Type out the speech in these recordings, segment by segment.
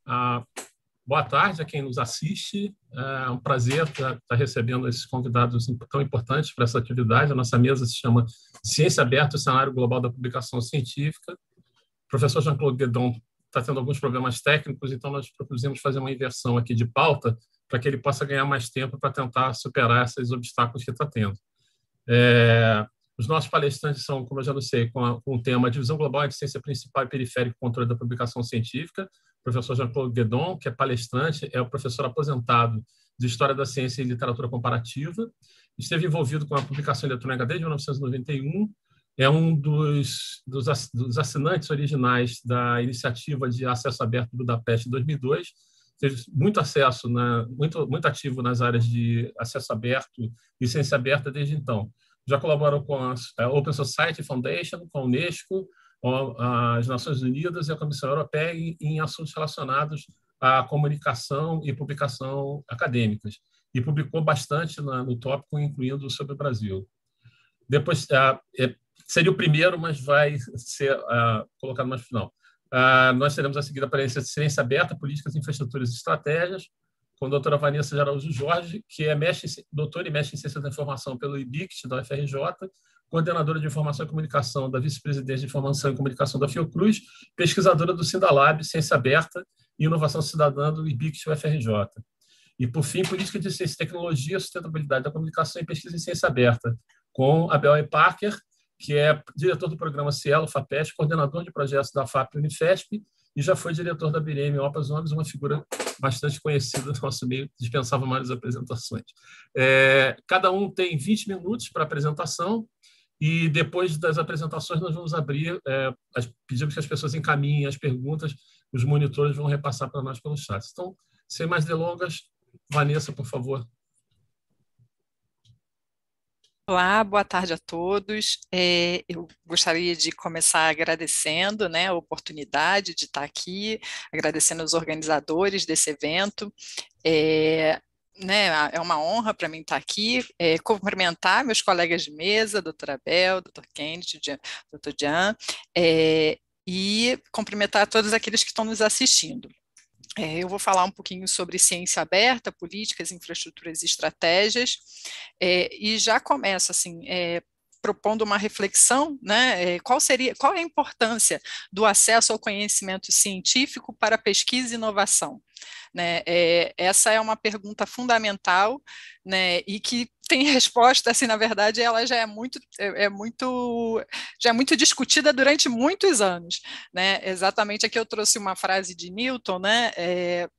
Ah, boa tarde a quem nos assiste. É um prazer estar recebendo esses convidados tão importantes para essa atividade. A nossa mesa se chama Ciência Aberta, o Cenário Global da Publicação Científica. O professor Jean-Claude Guédon está tendo alguns problemas técnicos, então nós propusemos fazer uma inversão aqui de pauta para que ele possa ganhar mais tempo para tentar superar esses obstáculos que está tendo. Os nossos palestrantes são, como eu já não sei, com o tema Divisão Global entre Ciência Principal e Periférica e Controle da Publicação Científica. O professor Jean-Claude Guédon, que é palestrante, é o professor aposentado de História da Ciência e Literatura Comparativa. Esteve envolvido com a publicação eletrônica desde 1991. É um dos assinantes originais da iniciativa de acesso aberto do Budapeste em 2002. Teve muito acesso, muito ativo nas áreas de acesso aberto e ciência aberta desde então. Já colaborou com a Open Society Foundation, com a Unesco, com as Nações Unidas e a Comissão Europeia em assuntos relacionados à comunicação e publicação acadêmicas. E publicou bastante no tópico, incluindo sobre o Brasil. Depois, seria o primeiro, mas vai ser colocado mais no final. Nós teremos a seguir a palestra de Ciência Aberta, Políticas, Infraestruturas e Estratégias, com a doutora Vanessa de Araújo Jorge, que é doutora e mestre em Ciência da Informação pelo IBICT, da UFRJ, coordenadora de Informação e Comunicação da Vice-Presidência de Informação e Comunicação da Fiocruz, pesquisadora do Sindalab, Ciência Aberta e Inovação Cidadã do IBICT UFRJ. E, por fim, Política de Ciência e Tecnologia, Sustentabilidade da Comunicação e Pesquisa em Ciência Aberta, com Abel E. Parker, que é diretor do programa Cielo FAPESP, coordenador de projetos da FAP Unifesp, e já foi diretor da BIREM Opas ONGs, uma figura bastante conhecida no nosso meio, dispensava mais apresentações. Cada um tem 20 minutos para apresentação, e depois das apresentações nós vamos abrir, pedimos que as pessoas encaminhem as perguntas, os monitores vão repassar para nós pelo chat. Então, sem mais delongas, Vanessa, por favor. Olá, boa tarde a todos. Eu gostaria de começar agradecendo, a oportunidade de estar aqui, agradecendo aos organizadores desse evento. É uma honra para mim estar aqui, cumprimentar meus colegas de mesa, doutora Abel, doutor Kennedy, doutor Jean, e cumprimentar todos aqueles que estão nos assistindo. Eu vou falar um pouquinho sobre ciência aberta, políticas, infraestruturas e estratégias, e já começo assim, propondo uma reflexão, qual é a importância do acesso ao conhecimento científico para pesquisa e inovação? Essa é uma pergunta fundamental, e que tem resposta, assim, na verdade, ela já é muito discutida durante muitos anos, Exatamente aqui eu trouxe uma frase de Newton,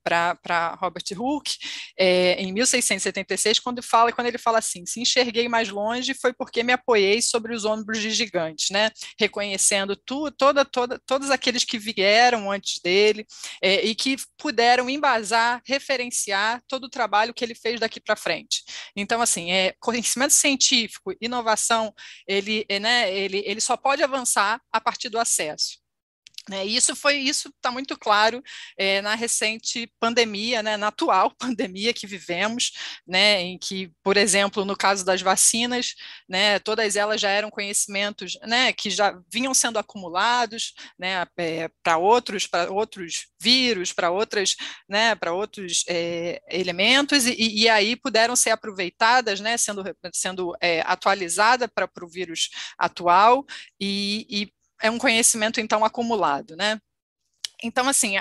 para Robert Hooke, em 1676, quando ele fala assim: se enxerguei mais longe foi porque me apoiei sobre os ombros de gigantes, reconhecendo todos aqueles que vieram antes dele, e que puderam embasar, referenciar todo o trabalho que ele fez daqui para frente. Então, assim, conhecimento científico, inovação, ele só pode avançar a partir do acesso. Isso está muito claro na recente pandemia, na atual pandemia que vivemos, em que, por exemplo, no caso das vacinas, todas elas já eram conhecimentos, que já vinham sendo acumulados, para outros vírus, para outros elementos, e aí puderam ser aproveitadas, sendo atualizada para o vírus atual, e é um conhecimento, então, acumulado, Então, assim,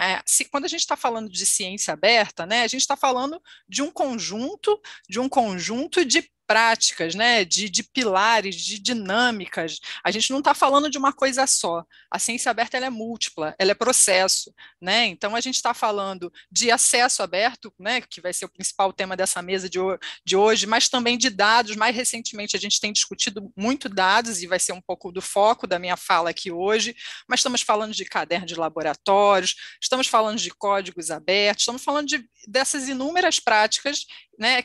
quando a gente está falando de ciência aberta, a gente está falando de um conjunto de práticas, de pilares, de dinâmicas. A gente não está falando de uma coisa só. A ciência aberta ela é múltipla, ela é processo, Então a gente está falando de acesso aberto, que vai ser o principal tema dessa mesa de hoje, mas também de dados. Mais recentemente a gente tem discutido muito dados e vai ser um pouco do foco da minha fala aqui hoje, mas estamos falando de caderno de laboratórios, estamos falando de códigos abertos, estamos falando dessas inúmeras práticas,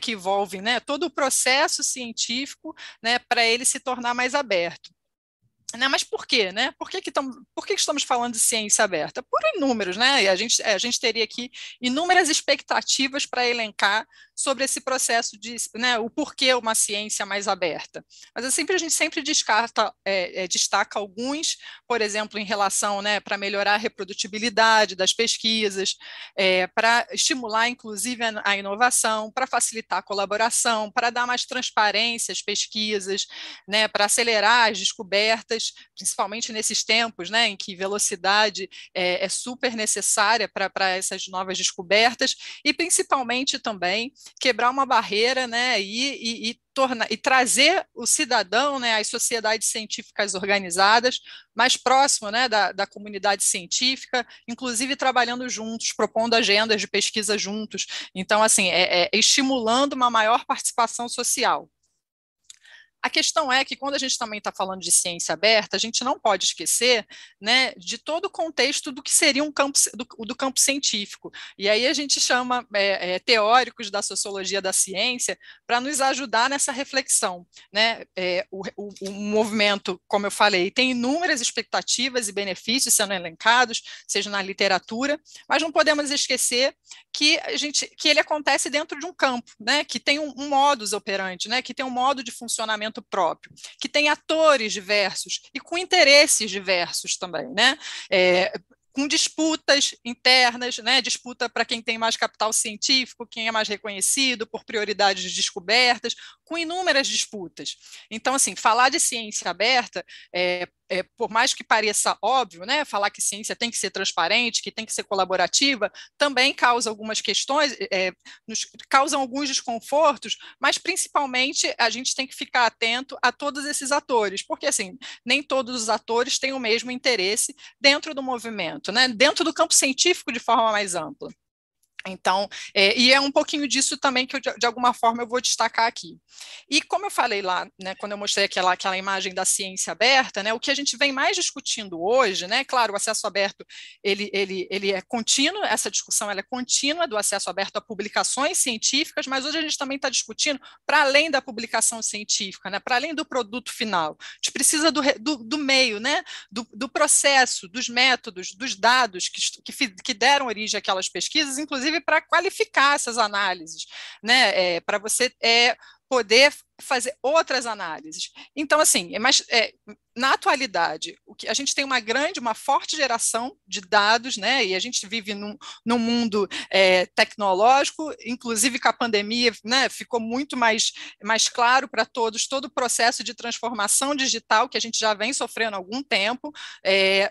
que envolvem todo o processo científico, para ele se tornar mais aberto. Né, mas por quê? Né? Por que estamos falando de ciência aberta? Por inúmeros, né? E a gente teria aqui inúmeras expectativas para elencar sobre esse processo de, né, o porquê uma ciência mais aberta. Mas a gente sempre destaca alguns, por exemplo, em relação, né, para melhorar a reprodutibilidade das pesquisas, para estimular, inclusive, a inovação, para facilitar a colaboração, para dar mais transparência às pesquisas, né, para acelerar as descobertas, principalmente nesses tempos, né, em que velocidade é super necessária para essas novas descobertas, e principalmente também quebrar uma barreira, né, e trazer o cidadão, né, as sociedades científicas organizadas, mais próximo, né, da comunidade científica, inclusive trabalhando juntos, propondo agendas de pesquisa juntos. Então, assim, estimulando uma maior participação social. A questão é que, quando a gente também está falando de ciência aberta, a gente não pode esquecer, né, de todo o contexto do que seria um campo, do campo científico. E aí a gente chama teóricos da sociologia da ciência para nos ajudar nessa reflexão. Né? O movimento, como eu falei, tem inúmeras expectativas e benefícios sendo elencados, seja na literatura, mas não podemos esquecer que ele acontece dentro de um campo, né, que tem um modus operandi, né, que tem um modo de funcionamento próprio, que tem atores diversos e com interesses diversos também, né? Com disputas internas, né, disputa para quem tem mais capital científico, quem é mais reconhecido por prioridades de descobertas, com inúmeras disputas. Então, assim, falar de ciência aberta, por mais que pareça óbvio, né, falar que ciência tem que ser transparente, que tem que ser colaborativa, também causa algumas questões, causam alguns desconfortos, mas principalmente a gente tem que ficar atento a todos esses atores, porque assim, nem todos os atores têm o mesmo interesse dentro do movimento, né, dentro do campo científico de forma mais ampla. Então, e é um pouquinho disso também que de alguma forma eu vou destacar aqui. E como eu falei lá, né, quando eu mostrei aquela imagem da ciência aberta, né, o que a gente vem mais discutindo hoje, né, claro, o acesso aberto, ele é contínuo, essa discussão ela é contínua do acesso aberto a publicações científicas, mas hoje a gente também está discutindo para além da publicação científica, né, para além do produto final. A gente precisa do meio, né, do processo, dos métodos, dos dados que deram origem àquelas pesquisas, inclusive para qualificar essas análises, né, para você poder fazer outras análises. Então, assim, na atualidade, a gente tem uma forte geração de dados, né, e a gente vive num mundo tecnológico, inclusive com a pandemia, né, ficou muito mais claro para todos todo o processo de transformação digital que a gente já vem sofrendo há algum tempo,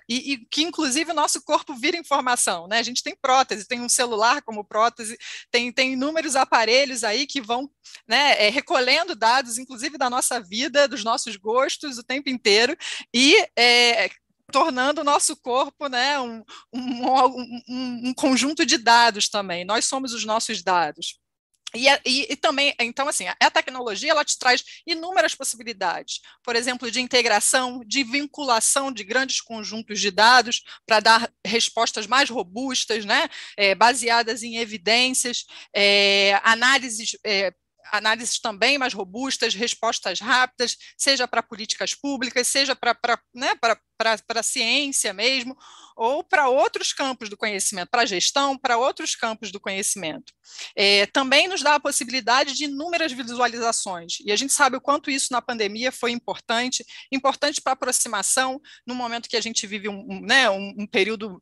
e que, inclusive, o nosso corpo vira informação, né, a gente tem prótese, tem um celular como prótese, tem inúmeros aparelhos aí que vão, né, recolhendo dados, inclusive da nossa vida, dos nossos gostos, o tempo inteiro, e tornando o nosso corpo, né, um conjunto de dados também. Nós somos os nossos dados. E também, então, assim, a tecnologia ela te traz inúmeras possibilidades, por exemplo, de integração, de vinculação de grandes conjuntos de dados para dar respostas mais robustas, né, baseadas em evidências, análises também mais robustas, respostas rápidas, seja para políticas públicas, seja para a ciência mesmo, ou para outros campos do conhecimento, para a gestão, para outros campos do conhecimento. Também nos dá a possibilidade de inúmeras visualizações, e a gente sabe o quanto isso na pandemia foi importante para a aproximação, no momento que a gente vive um período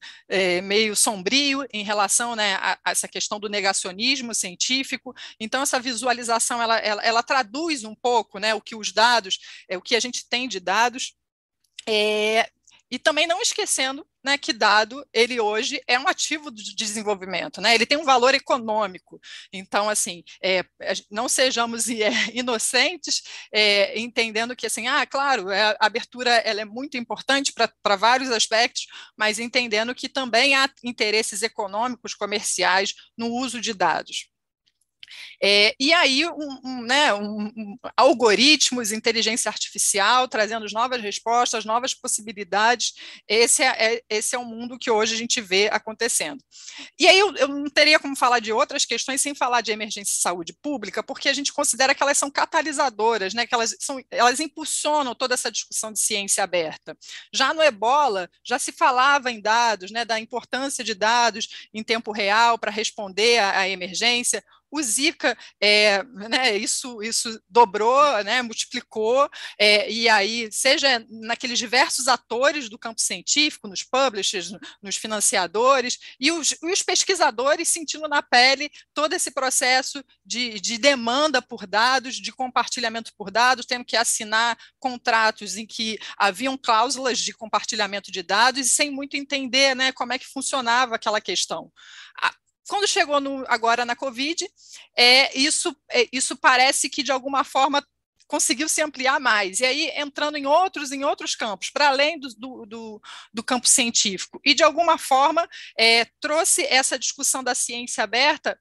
meio sombrio em relação, né, a essa questão do negacionismo científico. Então, essa visualização, ela traduz um pouco, né, o que os dados, o que a gente tem de dados, e também não esquecendo, né, que dado, ele hoje é um ativo de desenvolvimento, né, ele tem um valor econômico. Então, assim, não sejamos inocentes, entendendo que, assim, claro, a abertura ela é muito importante para vários aspectos, mas entendendo que também há interesses econômicos, comerciais no uso de dados. E aí, algoritmos, inteligência artificial, trazendo novas respostas, novas possibilidades, esse é o mundo que hoje a gente vê acontecendo. E aí eu não teria como falar de outras questões sem falar de emergência de saúde pública, porque a gente considera que elas são catalisadoras, né, que elas impulsionam toda essa discussão de ciência aberta. Já no Ebola, já se falava em dados, né, da importância de dados em tempo real para responder à emergência. O Zika, isso dobrou, né, multiplicou, e aí, seja naqueles diversos atores do campo científico, nos publishers, nos financiadores, e os pesquisadores sentindo na pele todo esse processo de demanda por dados, de compartilhamento por dados, tendo que assinar contratos em que haviam cláusulas de compartilhamento de dados, e sem muito entender, né, como é que funcionava aquela questão. Quando chegou agora na Covid, isso parece que, de alguma forma, conseguiu se ampliar mais, e aí entrando em outros campos, para além do campo científico, e de alguma forma trouxe essa discussão da ciência aberta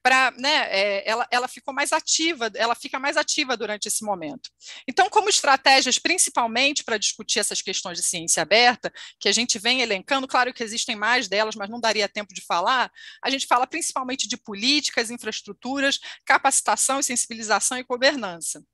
para, né, ela ficou mais ativa, ela fica mais ativa durante esse momento. Então, como estratégias, principalmente para discutir essas questões de ciência aberta, que a gente vem elencando, claro que existem mais delas, mas não daria tempo de falar, a gente fala principalmente de políticas, infraestruturas, capacitação e sensibilização e governança.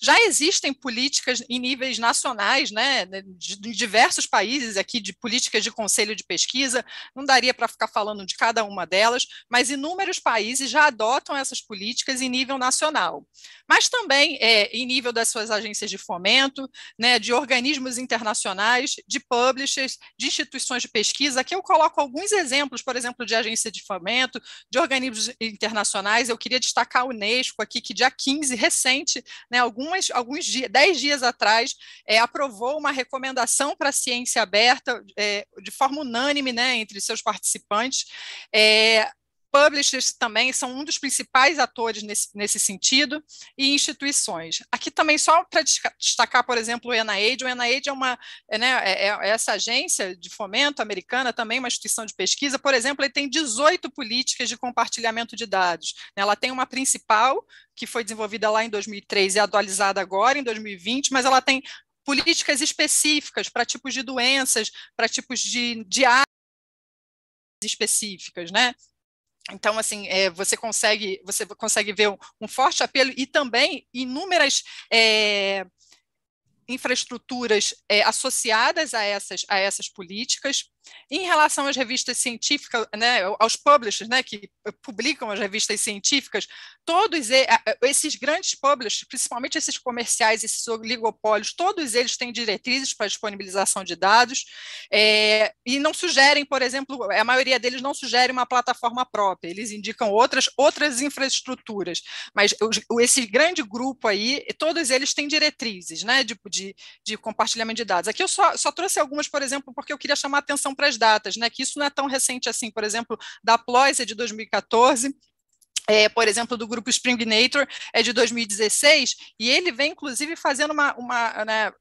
Já existem políticas em níveis nacionais, né, de diversos países aqui, de políticas de conselho de pesquisa, não daria para ficar falando de cada uma delas, mas inúmeros países já adotam essas políticas em nível nacional. Mas também em nível das suas agências de fomento, né, de organismos internacionais, de publishers, de instituições de pesquisa. Aqui eu coloco alguns exemplos, por exemplo, de agência de fomento, de organismos internacionais. Eu queria destacar a Unesco aqui, que dia 15, recente, né, alguns dias, 10 dias atrás, aprovou uma recomendação para a ciência aberta de forma unânime, né, entre seus participantes. Publishers também são um dos principais atores nesse sentido, e instituições. Aqui também, só para destacar, por exemplo, o NIH. O NIH é essa agência de fomento americana, também uma instituição de pesquisa. Por exemplo, ele tem 18 políticas de compartilhamento de dados. Ela tem uma principal, que foi desenvolvida lá em 2003 e atualizada agora, em 2020, mas ela tem políticas específicas para tipos de doenças, para tipos de áreas específicas, né? Então, assim, você consegue ver um forte apelo, e também inúmeras infraestruturas associadas a essas políticas. Em relação às revistas científicas, né, aos publishers, né, que publicam as revistas científicas, todos esses grandes publishers, principalmente esses comerciais, esses oligopólios, todos eles têm diretrizes para disponibilização de dados, e não sugerem, por exemplo, a maioria deles não sugere uma plataforma própria, eles indicam outras infraestruturas, mas esse grande grupo aí, todos eles têm diretrizes, né, de compartilhamento de dados. Aqui eu só trouxe algumas, por exemplo, porque eu queria chamar a atenção para as datas, né, que isso não é tão recente assim. Por exemplo, da PLOS é de 2014, por exemplo, do grupo Springnator é de 2016, e ele vem, inclusive, fazendo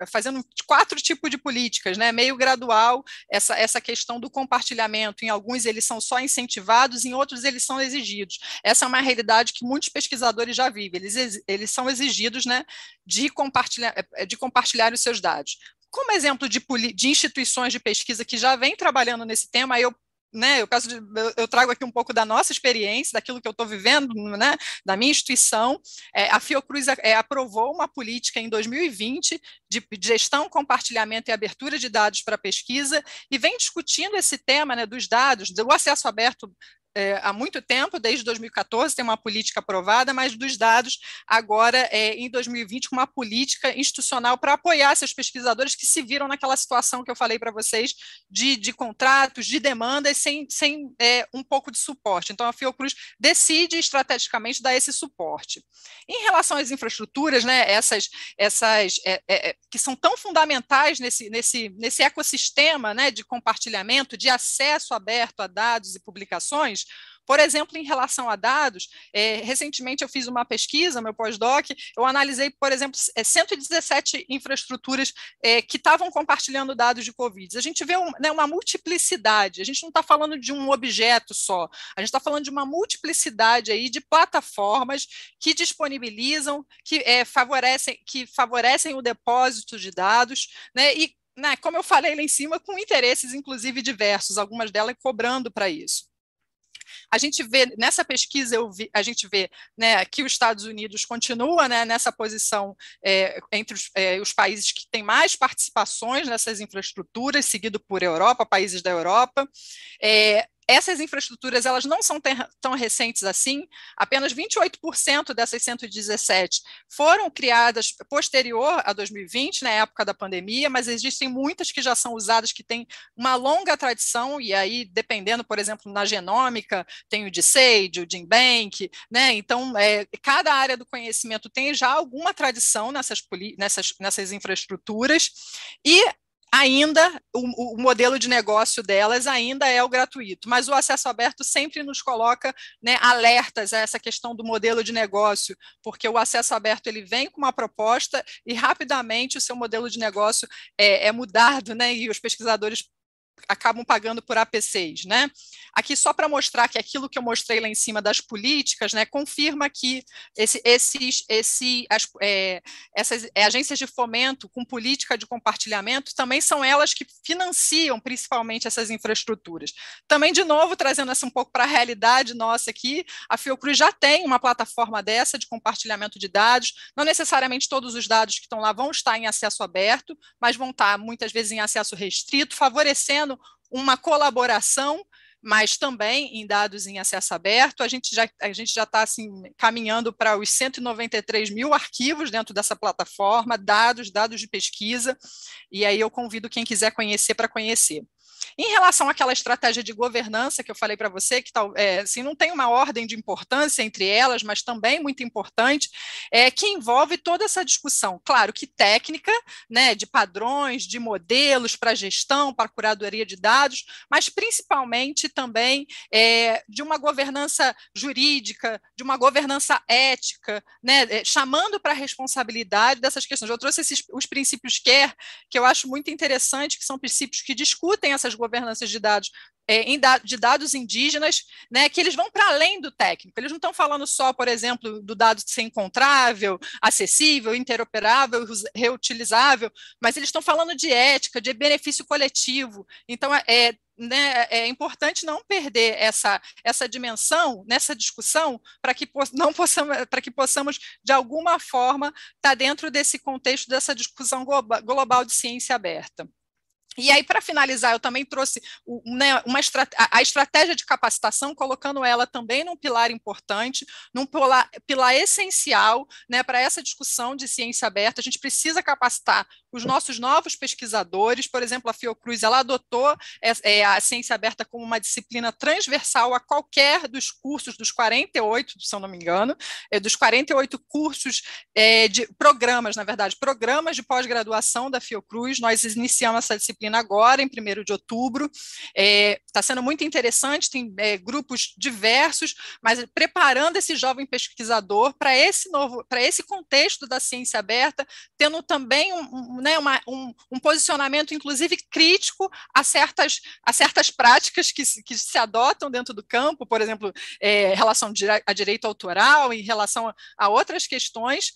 fazendo 4 tipos de políticas, né, meio gradual, essa questão do compartilhamento. Em alguns eles são só incentivados, em outros eles são exigidos. Essa é uma realidade que muitos pesquisadores já vivem, eles são exigidos, né, de compartilhar os seus dados. Como exemplo de instituições de pesquisa que já vêm trabalhando nesse tema, eu trago aqui um pouco da nossa experiência, daquilo que eu estou vivendo, né, da minha instituição. A Fiocruz aprovou uma política em 2020 de gestão, compartilhamento e abertura de dados para pesquisa, e vem discutindo esse tema, né, dos dados, do acesso aberto, há muito tempo, desde 2014, tem uma política aprovada, mas dos dados agora em 2020, com uma política institucional para apoiar esses pesquisadores que se viram naquela situação que eu falei para vocês, de contratos, de demandas, sem um pouco de suporte. Então, a Fiocruz decide estrategicamente dar esse suporte. Em relação às infraestruturas, né, essas que são tão fundamentais nesse ecossistema, né, de compartilhamento, de acesso aberto a dados e publicações, Por exemplo, em relação a dados, recentemente eu fiz uma pesquisa, meu pós-doc, eu analisei, por exemplo, 117 infraestruturas que estavam compartilhando dados de Covid. A gente vê uma multiplicidade, a gente não está falando de um objeto só, a gente está falando de uma multiplicidade aí de plataformas que disponibilizam, que favorecem o depósito de dados, né, e, né, como eu falei lá em cima, com interesses, inclusive, diversos, algumas delas cobrando para isso. A gente vê, nessa pesquisa, a gente vê, né, que os Estados Unidos continua, né, nessa posição entre os países que têm mais participações nessas infraestruturas, seguido por Europa, países da Europa. Essas infraestruturas, elas não são tão recentes assim, apenas 28% dessas 117 foram criadas posterior a 2020, na época da pandemia, mas existem muitas que já são usadas, que têm uma longa tradição, e aí, dependendo, por exemplo, na genômica, tem o DSAID, o GenBank, né? Então, cada área do conhecimento tem já alguma tradição nessas infraestruturas, e ainda o modelo de negócio delas ainda é o gratuito, mas o acesso aberto sempre nos coloca, né, alertas a essa questão do modelo de negócio, porque o acesso aberto ele vem com uma proposta e rapidamente o seu modelo de negócio é mudado, né, e os pesquisadores acabam pagando por APCs, né? Aqui só para mostrar que aquilo que eu mostrei lá em cima das políticas, né, confirma que essas agências de fomento com política de compartilhamento também são elas que financiam principalmente essas infraestruturas. Também, de novo, trazendo essa um pouco para a realidade nossa aqui, a Fiocruz já tem uma plataforma dessa de compartilhamento de dados, não necessariamente todos os dados que estão lá vão estar em acesso aberto, mas vão estar muitas vezes em acesso restrito, favorecendo uma colaboração, mas também em dados em acesso aberto. A gente já está assim, caminhando para os 193 mil arquivos dentro dessa plataforma, dados de pesquisa, e aí eu convido quem quiser conhecer para conhecer. Em relação àquela estratégia de governança que eu falei para você, que assim, não tem uma ordem de importância entre elas, mas também muito importante, que envolve toda essa discussão, claro que técnica, né, de padrões, de modelos para gestão, para curadoria de dados, mas principalmente também de uma governança jurídica, de uma governança ética, né, chamando para a responsabilidade dessas questões. Eu trouxe os princípios CARE, que eu acho muito interessante, que são princípios que discutem essas governanças de dados, de dados indígenas, né, que eles vão para além do técnico, eles não estão falando só, por exemplo, do dado ser encontrável, acessível, interoperável, reutilizável, mas eles estão falando de ética, de benefício coletivo. Então, né, é importante não perder essa dimensão nessa discussão para que possamos, de alguma forma, estar dentro desse contexto dessa discussão global de ciência aberta. E aí, para finalizar, eu também trouxe a estratégia de capacitação, colocando ela também num pilar importante, num pilar essencial, né, para essa discussão de ciência aberta. A gente precisa capacitar os nossos novos pesquisadores. Por exemplo, a Fiocruz ela adotou a ciência aberta como uma disciplina transversal a qualquer dos cursos, dos 48, se eu não me engano, dos 48 cursos de programas, na verdade, programas de pós-graduação da Fiocruz. Nós iniciamos essa disciplina agora, em 1º de outubro, está sendo muito interessante, tem grupos diversos, mas preparando esse jovem pesquisador para esse contexto da ciência aberta, tendo também um posicionamento, inclusive, crítico a certas práticas que se adotam dentro do campo, por exemplo, em relação a direito autoral, em relação a outras questões,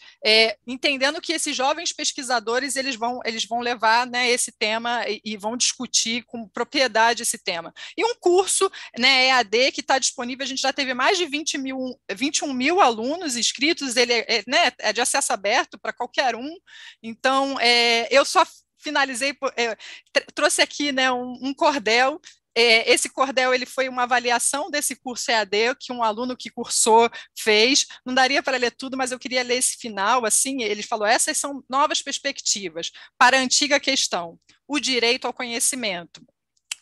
entendendo que esses jovens pesquisadores eles vão levar, né, esse tema e vão discutir com propriedade esse tema. E um curso, né, EAD, que está disponível, a gente já teve mais de 21 mil alunos inscritos, ele é de acesso aberto para qualquer um. Então, eu só finalizei, trouxe aqui, né, um cordel. Esse cordel ele foi uma avaliação desse curso EAD que um aluno que cursou fez. Não daria para ler tudo, mas eu queria ler esse final. Assim, ele falou: essas são novas perspectivas para a antiga questão, o direito ao conhecimento,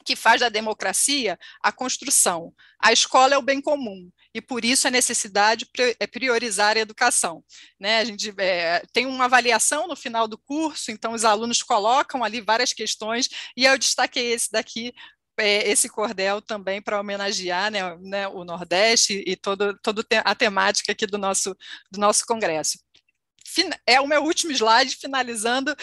que faz da democracia a construção. A escola é o bem comum, e por isso a necessidade é priorizar a educação. Né? A gente tem uma avaliação no final do curso, então os alunos colocam ali várias questões, e eu destaquei esse daqui esse cordel também para homenagear, né, o Nordeste e toda a temática aqui do nosso congresso. É o meu último slide, finalizando.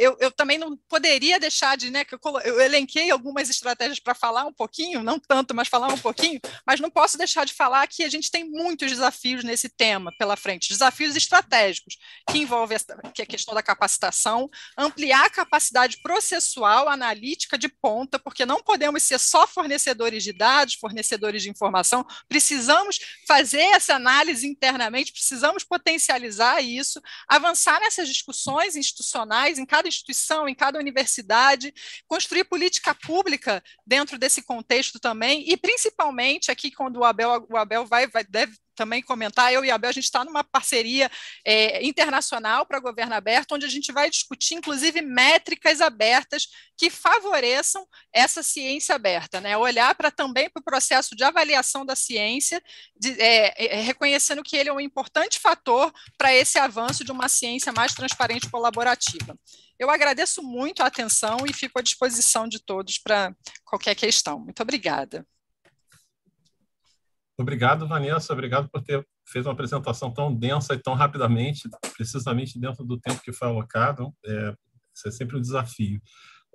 Eu também não poderia deixar de, né, que eu elenquei algumas estratégias para falar um pouquinho, não tanto, mas falar um pouquinho, mas não posso deixar de falar que a gente tem muitos desafios nesse tema pela frente, desafios estratégicos, que envolvem que é a questão da capacitação, ampliar a capacidade processual, analítica de ponta, porque não podemos ser só fornecedores de dados, fornecedores de informação, precisamos fazer essa análise internamente, precisamos potencializar isso, avançar nessas discussões institucionais em cada instituição, em cada universidade, construir política pública dentro desse contexto também, e principalmente aqui quando o Abel deve também comentar, eu e a Abel, a gente está numa parceria internacional para Governo Aberto, onde a gente vai discutir, inclusive, métricas abertas que favoreçam essa ciência aberta, né? Olhar também para o processo de avaliação da ciência, reconhecendo que ele é um importante fator para esse avanço de uma ciência mais transparente e colaborativa. Eu agradeço muito a atenção e fico à disposição de todos para qualquer questão. Muito obrigada. Obrigado, Vanessa. Obrigado por ter feito uma apresentação tão densa e tão rapidamente, precisamente dentro do tempo que foi alocado. Isso é sempre um desafio.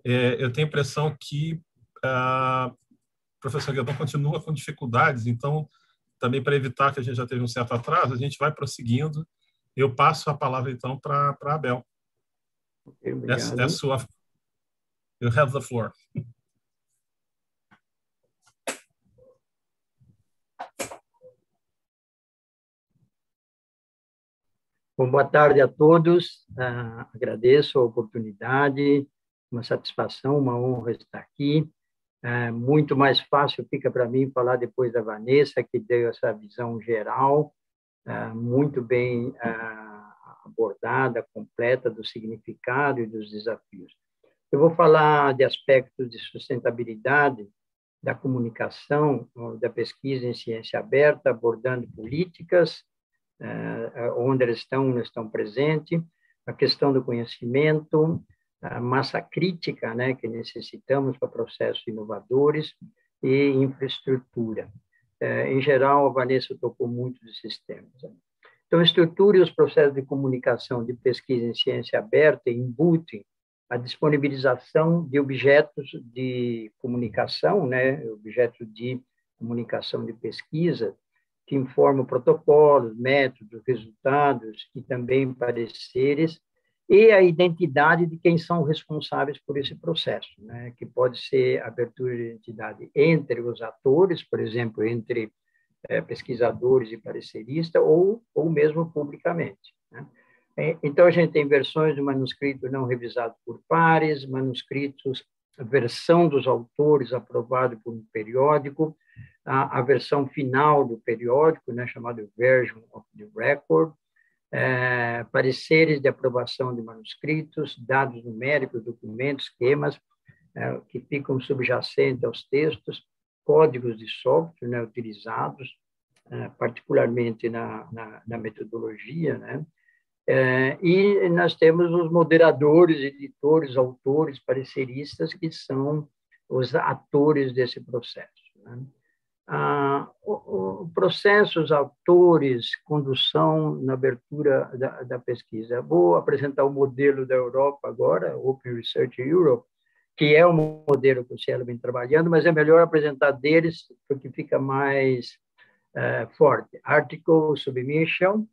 Eu tenho a impressão que o professor Guedon continua com dificuldades, então, também para evitar que a gente já teve um certo atraso, a gente vai prosseguindo. Eu passo a palavra, então, para a Abel. Obrigado. É sua. You have the floor. Bom, boa tarde a todos. Agradeço a oportunidade, uma satisfação, uma honra estar aqui. Muito mais fácil fica para mim falar depois da Vanessa, que deu essa visão geral, muito bem abordada, completa, do significado e dos desafios. Eu vou falar de aspectos de sustentabilidade da comunicação, da pesquisa em ciência aberta, abordando políticas, onde eles estão presentes, a questão do conhecimento, a massa crítica, né, que necessitamos para processos inovadores e infraestrutura. Em geral, a Vanessa tocou muito desses temas. Então, estruture os processos de comunicação de pesquisa em ciência aberta e embutem a disponibilização de objetos de comunicação, né, objetos de comunicação de pesquisa, que informam protocolos, métodos, resultados e também pareceres, e a identidade de quem são responsáveis por esse processo, né? Que pode ser abertura de identidade entre os atores, por exemplo, entre pesquisadores e pareceristas, ou mesmo publicamente, né? Então, a gente tem versões do manuscrito não revisado por pares, manuscritos, a versão dos autores aprovado por um periódico, a versão final do periódico, né, chamado Version of the Record, pareceres de aprovação de manuscritos, dados numéricos, documentos, esquemas que ficam subjacentes aos textos, códigos de software, né, utilizados, particularmente na metodologia, né? E nós temos os moderadores, editores, autores, pareceristas, que são os atores desse processo, né? O processo, os autores, condução na abertura da pesquisa. Vou apresentar o modelo da Europa agora, Open Research Europe, que é um modelo que o Cielo vem trabalhando, mas é melhor apresentar deles, porque fica mais forte. Article Submission,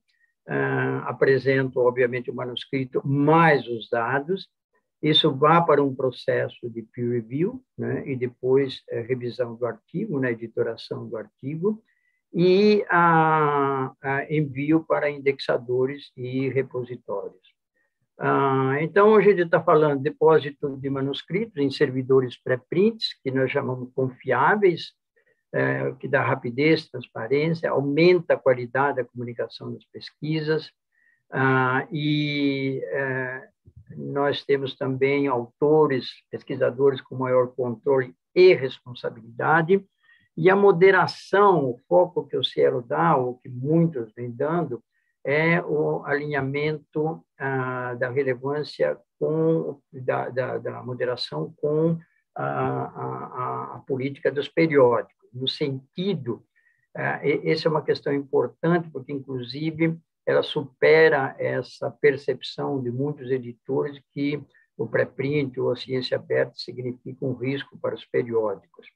apresento, obviamente, o manuscrito mais os dados. Isso vai para um processo de peer review, né, e depois revisão do artigo, né, editoração do artigo, e envio para indexadores e repositórios. Então, hoje a gente está falando de depósito de manuscritos em servidores pré-prints, que nós chamamos confiáveis, que dá rapidez, transparência, aumenta a qualidade da comunicação das pesquisas, nós temos também autores, pesquisadores com maior controle e responsabilidade, e a moderação, o foco que o Cielo dá, ou que muitos vêm dando, é o alinhamento da relevância da moderação com a política dos periódicos, no sentido, essa é uma questão importante, porque, inclusive, ela supera essa percepção de muitos editores que o pré-print ou a ciência aberta significa um risco para os periódicos.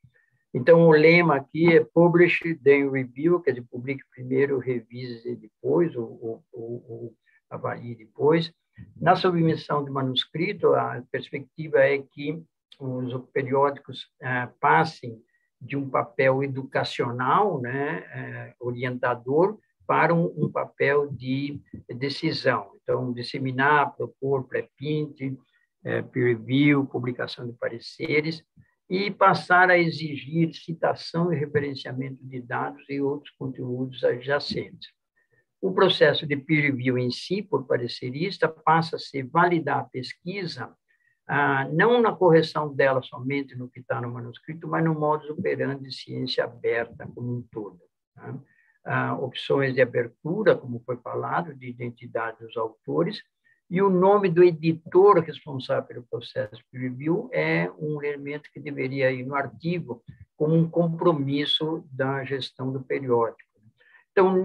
Então, o lema aqui é Publish, then Review, quer dizer, publique primeiro, revise depois, ou avalie depois. Na submissão de manuscrito, a perspectiva é que os periódicos passem de um papel educacional, né, orientador, para um papel de decisão. Então, disseminar, propor, pré-print, peer review, publicação de pareceres, e passar a exigir citação e referenciamento de dados e outros conteúdos adjacentes. O processo de peer review em si, por parecerista, passa a ser validar a pesquisa, não na correção dela somente no que está no manuscrito, mas no modus operandi de ciência aberta como um todo. Tá? Opções de abertura, como foi falado, de identidade dos autores, e o nome do editor responsável pelo processo de peer review é um elemento que deveria ir no artigo como um compromisso da gestão do periódico. Então,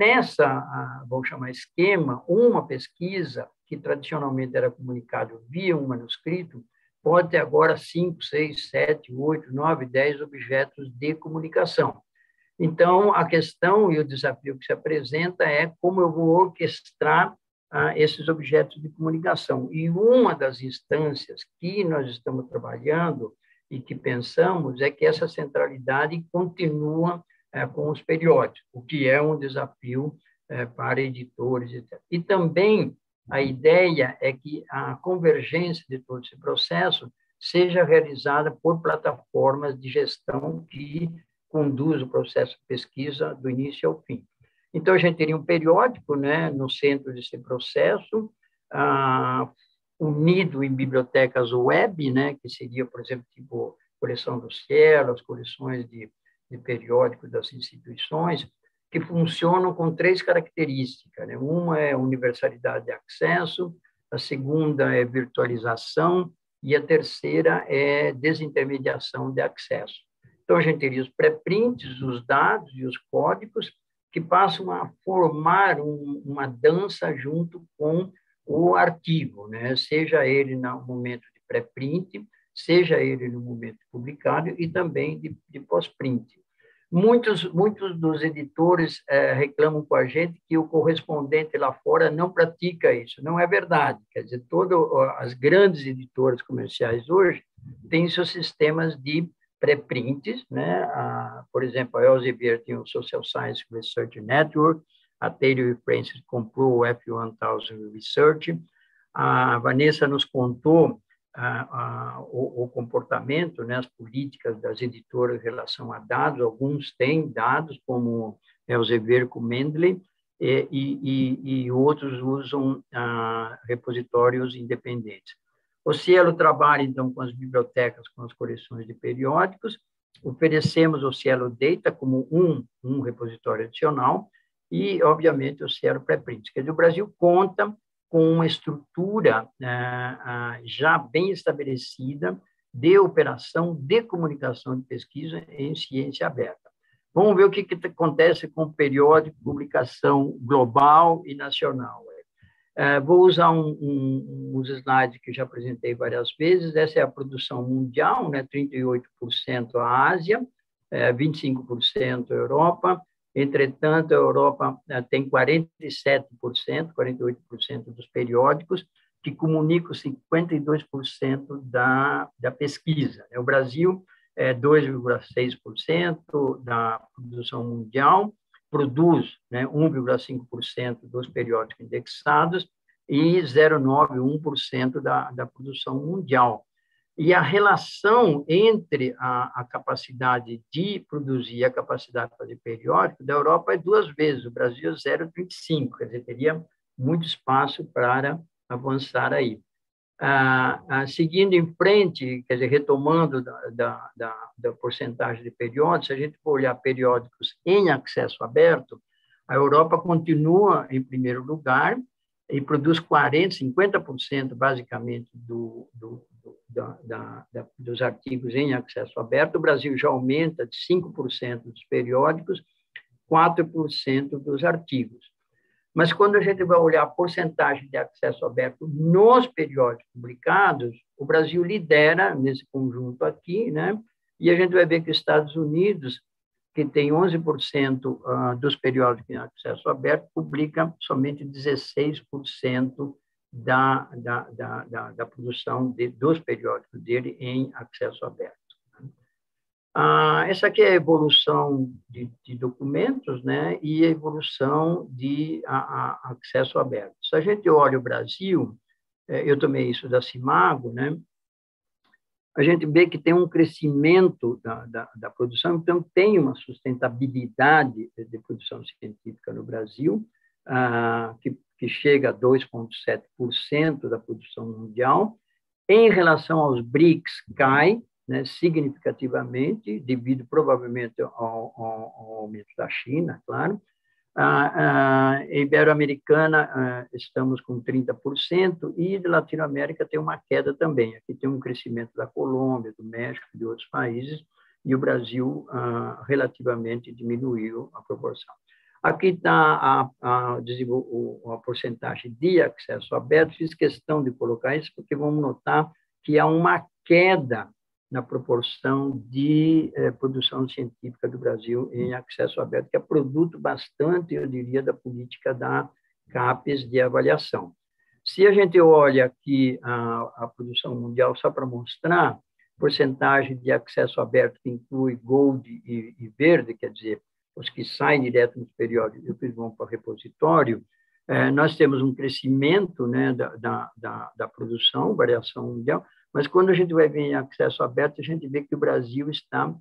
vamos chamar esquema, uma pesquisa que tradicionalmente era comunicada via um manuscrito, pode ter agora 5, 6, 7, 8, 9, 10 objetos de comunicação. Então, a questão e o desafio que se apresenta é como eu vou orquestrar esses objetos de comunicação. E uma das instâncias que nós estamos trabalhando e que pensamos é que essa centralidade continua com os periódicos, o que é um desafio para editores, etc. E também a ideia é que a convergência de todo esse processo seja realizada por plataformas de gestão que conduz o processo de pesquisa do início ao fim. Então, a gente teria um periódico, né, no centro desse processo, unido em bibliotecas web, né, que seria, por exemplo, tipo coleção do Cielo, as coleções de periódicos das instituições, que funcionam com 3 características. Né? Uma é universalidade de acesso, a segunda é virtualização e a terceira é desintermediação de acesso. Então, a gente teria os pré-prints, os dados e os códigos, que passam a formar uma dança junto com o artigo, né? Seja ele no momento de pré-print, seja ele no momento publicado e também de pós-print. Muitos dos editores reclamam com a gente que o correspondente lá fora não pratica isso. Não é verdade. Quer dizer, todas as grandes editoras comerciais hoje têm seus sistemas de pré-prints, né? Por exemplo, a Elsevier tem o Social Science Research Network, a Taylor Francis comprou o F1000 Research, a Vanessa nos contou o comportamento, né, as políticas das editoras em relação a dados. Alguns têm dados, como Elsevier com Mendeley, e outros usam repositórios independentes. O Cielo trabalha, então, com as bibliotecas, com as coleções de periódicos. Oferecemos o Cielo Data como um repositório adicional e, obviamente, o Cielo Pré-Print. Quer dizer, o Brasil conta com uma estrutura já bem estabelecida de operação de comunicação de pesquisa em ciência aberta. Vamos ver o que acontece com o periódico, publicação global e nacional. Vou usar uns slides que já apresentei várias vezes. Essa é a produção mundial, né? 38% a Ásia, 25% a Europa. Entretanto, a Europa tem 47%, 48% dos periódicos que comunicam 52% da pesquisa. O Brasil é 2,6% da produção mundial, produz, né, 1,5% dos periódicos indexados e 0,9% da produção mundial. E a relação entre a capacidade de produzir e a capacidade de fazer periódico da Europa é 2 vezes, o Brasil é 0,35, quer dizer, teria muito espaço para avançar aí. Seguindo em frente, quer dizer, retomando da porcentagem de periódicos, se a gente for olhar periódicos em acesso aberto, a Europa continua em primeiro lugar e produz 50% basicamente dos artigos em acesso aberto. O Brasil já aumenta de 5% dos periódicos, 4% dos artigos. Mas quando a gente vai olhar a porcentagem de acesso aberto nos periódicos publicados, o Brasil lidera nesse conjunto aqui, né? E a gente vai ver que os Estados Unidos, que tem 11% dos periódicos em acesso aberto, publica somente 16% da produção dos periódicos dele em acesso aberto. Essa aqui é a evolução de documentos, né, e a evolução de acesso aberto. Se a gente olha o Brasil, eu tomei isso da Cimago, né, a gente vê que tem um crescimento da produção, então tem uma sustentabilidade de produção científica no Brasil, que chega a 2,7% da produção mundial. Em relação aos BRICS, cai, né, significativamente, devido provavelmente ao aumento da China, claro. Ibero-americana, estamos com 30%, e de Latinoamérica tem uma queda também. Aqui tem um crescimento da Colômbia, do México, de outros países, e o Brasil relativamente diminuiu a proporção. Aqui está a porcentagem de acesso aberto. Fiz questão de colocar isso, porque vamos notar que há uma queda na proporção de produção científica do Brasil em acesso aberto, que é produto bastante, eu diria, da política da CAPES de avaliação. Se a gente olha aqui a produção mundial, só para mostrar, porcentagem de acesso aberto que inclui gold e verde, quer dizer, os que saem direto nos periódicos e os que vão para o repositório, nós temos um crescimento, né, da produção, variação mundial, mas quando a gente vai ver em acesso aberto, a gente vê que o Brasil está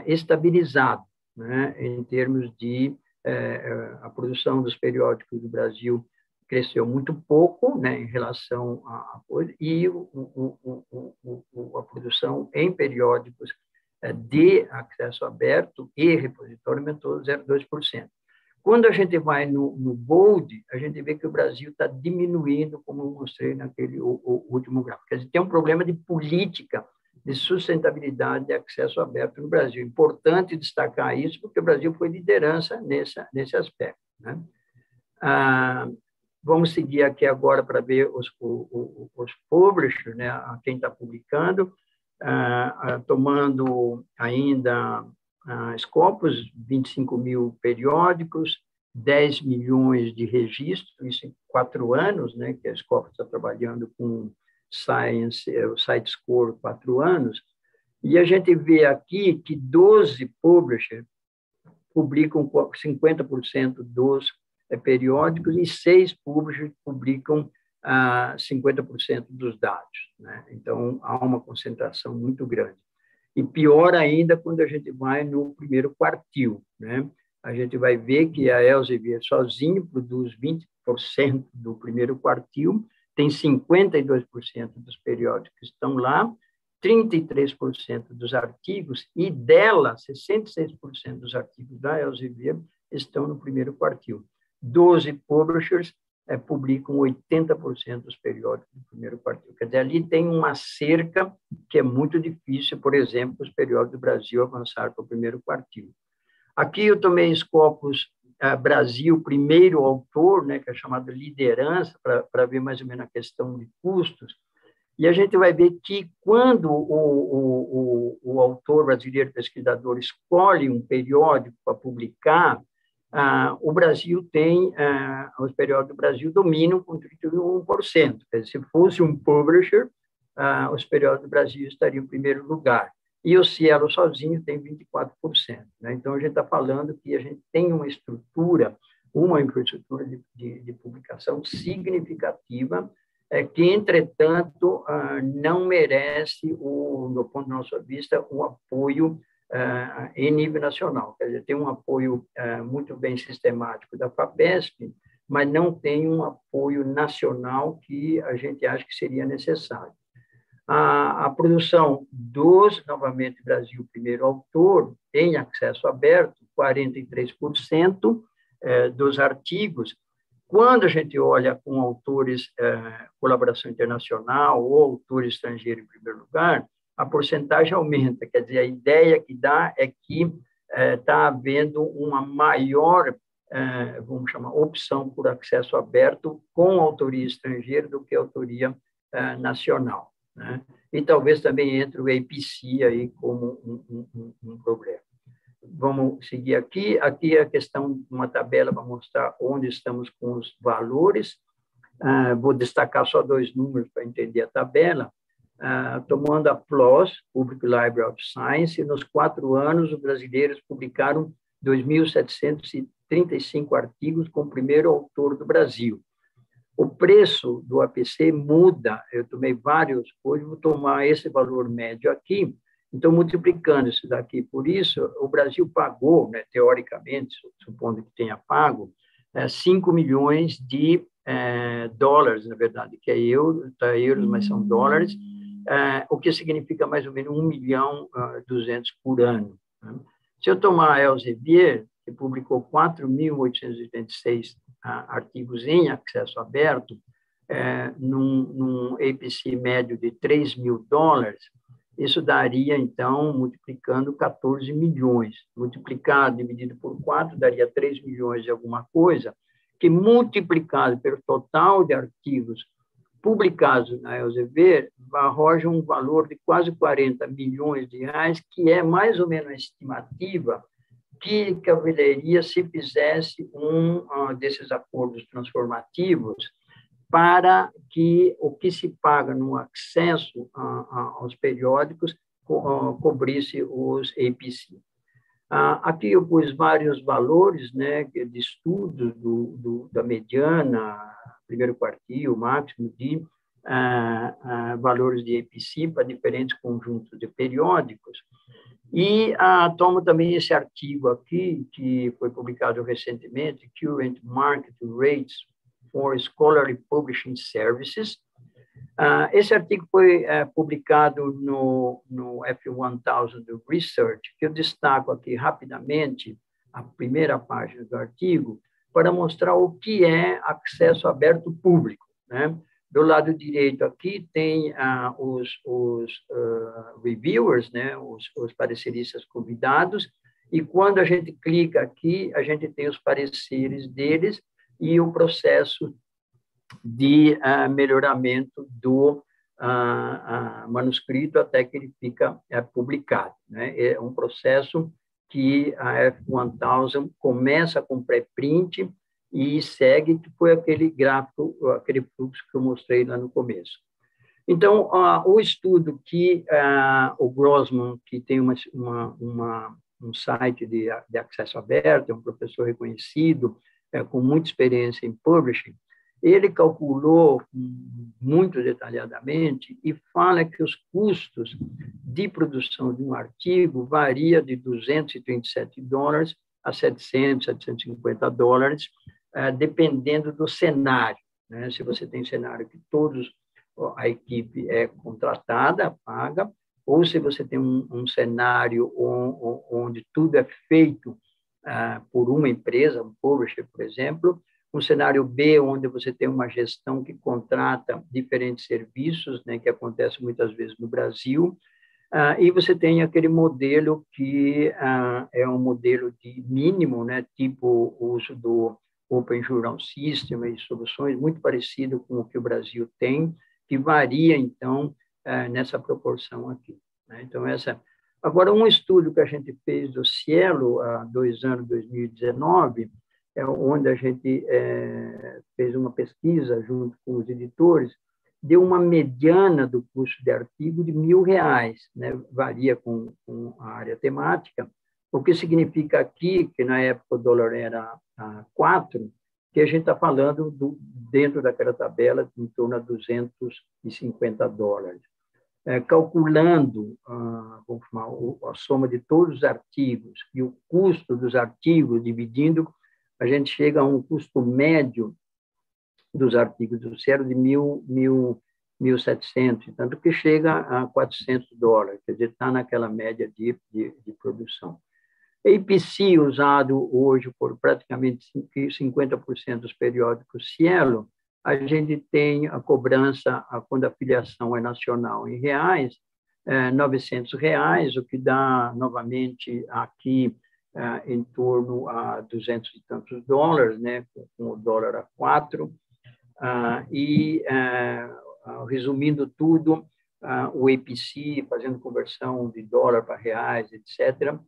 estabilizado, né, em termos de a produção dos periódicos do Brasil cresceu muito pouco, né, em relação a coisa, e a produção em periódicos de acesso aberto e repositório aumentou 0,2%. Quando a gente vai no Gold, a gente vê que o Brasil está diminuindo, como eu mostrei naquele último gráfico. Quer dizer, tem um problema de política de sustentabilidade de acesso aberto no Brasil. Importante destacar isso, porque o Brasil foi liderança nesse aspecto, né? Vamos seguir aqui agora para ver os publishers, né, quem está publicando, tomando ainda Scopus, 25 mil periódicos, 10 milhões de registros, isso em 4 anos, né, que a Scopus está trabalhando com Science, o CiteScore, 4 anos, e a gente vê aqui que 12 publishers publicam 50% dos periódicos e 6 publishers publicam 50% dos dados, né? Então, há uma concentração muito grande. E pior ainda quando a gente vai no primeiro quartil, né? A gente vai ver que a Elsevier sozinho produz 20% do primeiro quartil, tem 52% dos periódicos que estão lá, 33% dos artigos, e dela, 66% dos artigos da Elsevier estão no primeiro quartil. 12 publishers publicam 80% dos periódicos do primeiro quartil. Quer dizer, ali tem uma cerca que é muito difícil, por exemplo, os periódicos do Brasil avançar para o primeiro quartil. Aqui eu tomei Scopus Brasil, primeiro autor, né, que é chamado liderança, para ver mais ou menos a questão de custos, e a gente vai ver que quando o autor brasileiro pesquisador escolhe um periódico para publicar, o Brasil tem, os periódicos do Brasil dominam com 31%. Quer dizer, se fosse um publisher, os periódicos do Brasil estariam em primeiro lugar. E o Cielo sozinho tem 24%. Né? Então, a gente está falando que a gente tem uma infraestrutura de publicação significativa, que, entretanto, não merece, do ponto de nossa vista, um apoio em nível nacional. Quer dizer, tem um apoio muito bem sistemático da FAPESP, mas não tem um apoio nacional que a gente acha que seria necessário. A produção novamente, Brasil, primeiro autor, em acesso aberto, 43% dos artigos, Quando a gente olha com autores, colaboração internacional ou autor estrangeiro em primeiro lugar, a porcentagem aumenta. Quer dizer, a ideia que dá é que está havendo uma maior, vamos chamar, opção por acesso aberto com autoria estrangeira do que autoria nacional, né? E talvez também entre o APC aí como um problema. Vamos seguir aqui. Aqui é a questão, uma tabela para mostrar onde estamos com os valores. Vou destacar só 2 números para entender a tabela. Tomando a PLOS, Public Library of Science, nos 4 anos, os brasileiros publicaram 2.735 artigos com o primeiro autor do Brasil. O preço do APC muda, eu tomei vários, hoje vou tomar esse valor médio aqui, então, multiplicando isso daqui por isso, o Brasil pagou, né, teoricamente, supondo que tenha pago, 5 milhões de dólares, na verdade, que é euros, mas são dólares, o que significa mais ou menos 1.200.000 por ano, né? Se eu tomar a Elsevier, que publicou 4.886 artigos em acesso aberto, num APC médio de 3 mil dólares, isso daria, então, multiplicando 14 milhões. Multiplicado, dividido por 4, daria 3 milhões de alguma coisa, que multiplicado pelo total de artigos publicados na Elsevier, arroja um valor de quase 40 milhões de reais, que é mais ou menos a estimativa que haveria se fizesse um desses acordos transformativos para que o que se paga no acesso aos periódicos cobrisse os APC. Aqui eu pus vários valores, né, de estudos da mediana, primeiro quartil, máximo de valores de APC para diferentes conjuntos de periódicos. E tomo também esse artigo aqui, que foi publicado recentemente, Current Market Rates for Scholarly Publishing Services. Esse artigo foi publicado no F1000 Research, que eu destaco aqui rapidamente a primeira página do artigo, para mostrar o que é acesso aberto público, né? Do lado direito aqui tem os reviewers, né? Os pareceristas convidados, e quando a gente clica aqui, a gente tem os pareceres deles, e o processo de melhoramento do manuscrito até que ele fica publicado, né? É um processo que a F1000 começa com pré-print e segue, que foi aquele gráfico, aquele fluxo que eu mostrei lá no começo. Então, o estudo que o Grossman, que tem um site de acesso aberto, é um professor reconhecido, com muita experiência em publishing, ele calculou muito detalhadamente e fala que os custos de produção de um artigo varia de $237 a 700, 750 dólares, dependendo do cenário, né? Se você tem cenário que a equipe é contratada, paga, ou se você tem um cenário onde tudo é feito por uma empresa, um publisher, por exemplo, um cenário B, onde você tem uma gestão que contrata diferentes serviços, né, que acontece muitas vezes no Brasil, e você tem aquele modelo que é um modelo de mínimo, né, tipo o uso do Open Journal System e soluções muito parecido com o que o Brasil tem, que varia, então, nessa proporção aqui, né? Então, Agora, um estudo que a gente fez do Cielo, há 2 anos, 2019, onde a gente fez uma pesquisa junto com os editores, deu uma mediana do custo de artigo de R$1.000, né? Varia com a área temática, o que significa aqui que, na época, o dólar era 4, que a gente está falando dentro daquela tabela em torno a $250. Calculando vamos chamar, a soma de todos os artigos e o custo dos artigos, dividindo, a gente chega a um custo médio dos artigos do Cielo de 1.700, tanto que chega a $400, quer dizer, está naquela média de produção. APC, usado hoje por praticamente 50% dos periódicos Cielo, a gente tem a cobrança, quando a filiação é nacional, em reais, R$900, o que dá, novamente, aqui em torno a 200 e tantos dólares, né, com o dólar a 4. Resumindo tudo, o APC, fazendo conversão de dólar para reais, etc.,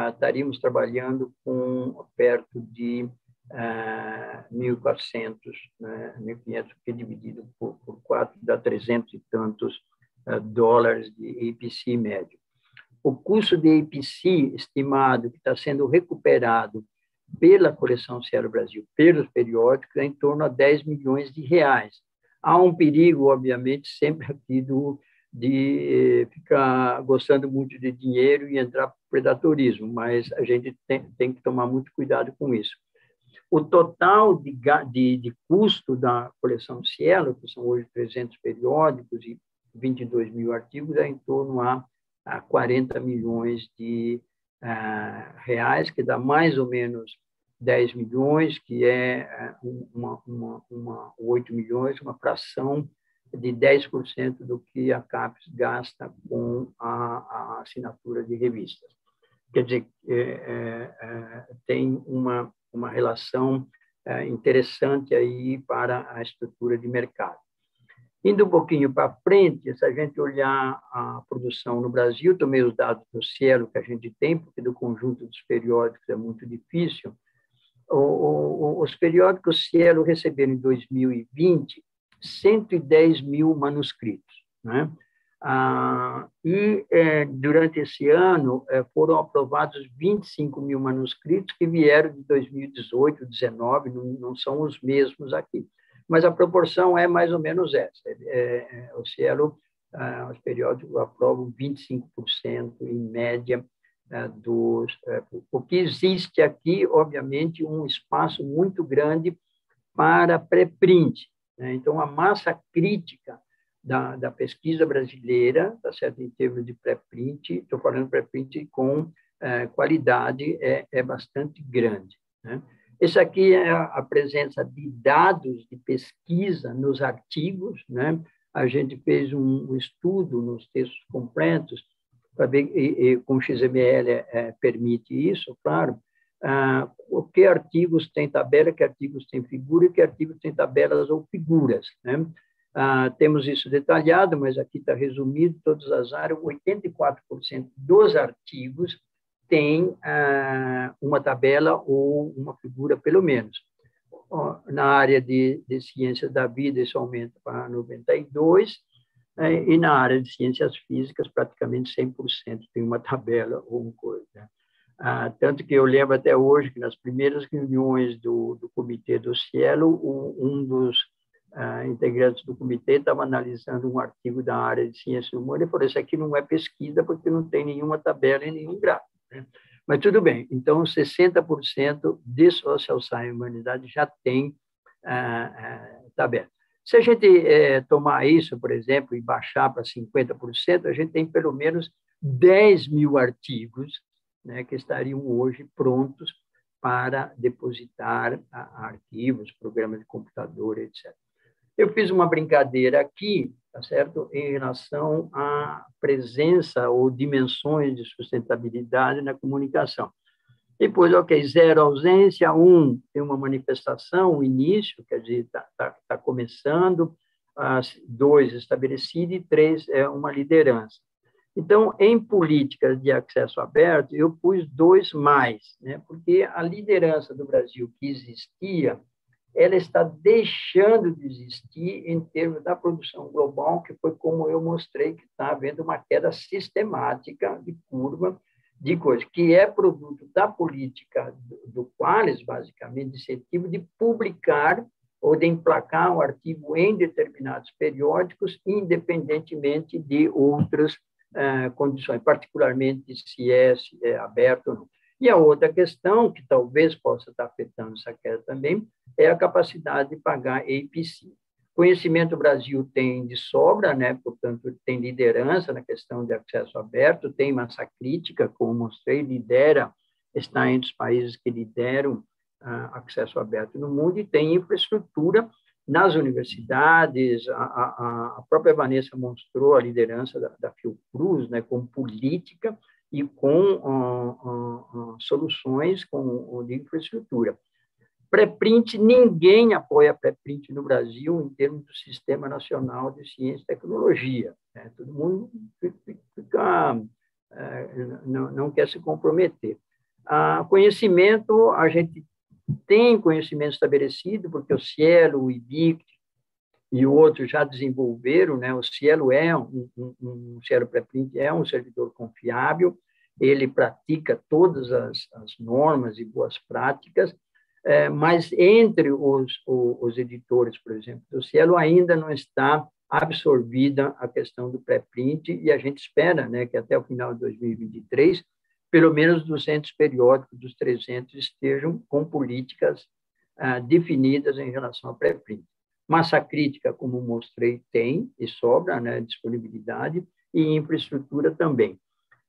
estaríamos trabalhando com perto de 1.400, né, 1.500, que dividido por 4 dá 300 e tantos dólares de APC médio. O custo de APC estimado, que está sendo recuperado pela coleção Cielo Brasil, pelos periódicos, é em torno a R$10 milhões. Há um perigo, obviamente, sempre aqui de ficar gostando muito de dinheiro e entrar para o predadorismo, mas a gente tem que tomar muito cuidado com isso. O total de custo da coleção Cielo, que são hoje 300 periódicos e 22 mil artigos, é em torno a 40 milhões de reais, que dá mais ou menos 10 milhões, que é 8 milhões, uma fração de 10% do que a CAPES gasta com a assinatura de revistas. Quer dizer, tem uma relação interessante aí para a estrutura de mercado. Indo um pouquinho para frente, se a gente olhar a produção no Brasil, tomei os dados do Cielo que a gente tem, porque do conjunto dos periódicos é muito difícil. Os periódicos Cielo receberam em 2020 110 mil manuscritos, né? Durante esse ano foram aprovados 25 mil manuscritos que vieram de 2018, 2019, não são os mesmos aqui. Mas a proporção é mais ou menos essa. O Cielo, os periódicos aprovam 25% em média o que existe aqui, obviamente, um espaço muito grande para pré-print, né? Então, a massa crítica da pesquisa brasileira, tá certo? Em termos de pré-print, estou falando pré-print com qualidade, é bastante grande, né? Esse aqui é a presença de dados de pesquisa nos artigos, né? A gente fez um estudo nos textos completos, para ver, com XML permite isso, claro, que artigos têm tabela, que artigos têm figura e que artigos têm tabelas ou figuras, né? Temos isso detalhado, mas aqui está resumido, todas as áreas, 84% dos artigos têm uma tabela ou uma figura, pelo menos. Na área de ciências da vida, isso aumenta para 92%, e na área de ciências físicas, praticamente 100% tem uma tabela ou uma coisa. Tanto que eu lembro até hoje que nas primeiras reuniões do comitê do Cielo, um dos integrantes do comitê estava analisando um artigo da área de ciência humana e falou: isso aqui não é pesquisa porque não tem nenhuma tabela e nenhum gráfico, né? Mas tudo bem, então 60% de Social Science e Humanidade já tem tabela. Se a gente tomar isso, por exemplo, e baixar para 50%, a gente tem pelo menos 10 mil artigos, né, que estariam hoje prontos para depositar arquivos, programas de computador, etc. Eu fiz uma brincadeira aqui, tá certo, em relação à presença ou dimensões de sustentabilidade na comunicação. Depois, ok, 0, ausência, 1, tem uma manifestação, um início, quer dizer, está começando, 2, estabelecido, e 3, é uma liderança. Então, em políticas de acesso aberto, eu pus 2 mais, né? Porque a liderança do Brasil que existia, ela está deixando de existir em termos da produção global, que foi como eu mostrei, que está havendo uma queda sistemática de curva, de coisa, que é produto da política do Qualis, basicamente, incentivo de publicar ou de emplacar um artigo em determinados periódicos, independentemente de outras condições, particularmente se é aberto ou não. E a outra questão, que talvez possa estar afetando essa queda também, é a capacidade de pagar APC. Conhecimento Brasil tem de sobra, né? Portanto, tem liderança na questão de acesso aberto, tem massa crítica, como mostrei, lidera está entre os países que lideram acesso aberto no mundo e tem infraestrutura nas universidades. A própria Vanessa mostrou a liderança da Fiocruz, né, com política e com soluções de infraestrutura. Pré-print, ninguém apoia pré-print no Brasil em termos do Sistema Nacional de Ciência e Tecnologia, né? Todo mundo não quer se comprometer. Conhecimento, a gente tem conhecimento estabelecido, porque o Cielo, o IBIC e outros já desenvolveram, né? O Cielo o Cielo Pré-print é um servidor confiável, ele pratica todas as normas e boas práticas, mas entre os editores, por exemplo, do Cielo ainda não está absorvida a questão do pré-print, e a gente espera, né, que até o final de 2023, pelo menos 200 periódicos dos 300 estejam com políticas definidas em relação ao pré-print. Massa crítica, como mostrei, tem e sobra, né, disponibilidade, e infraestrutura também.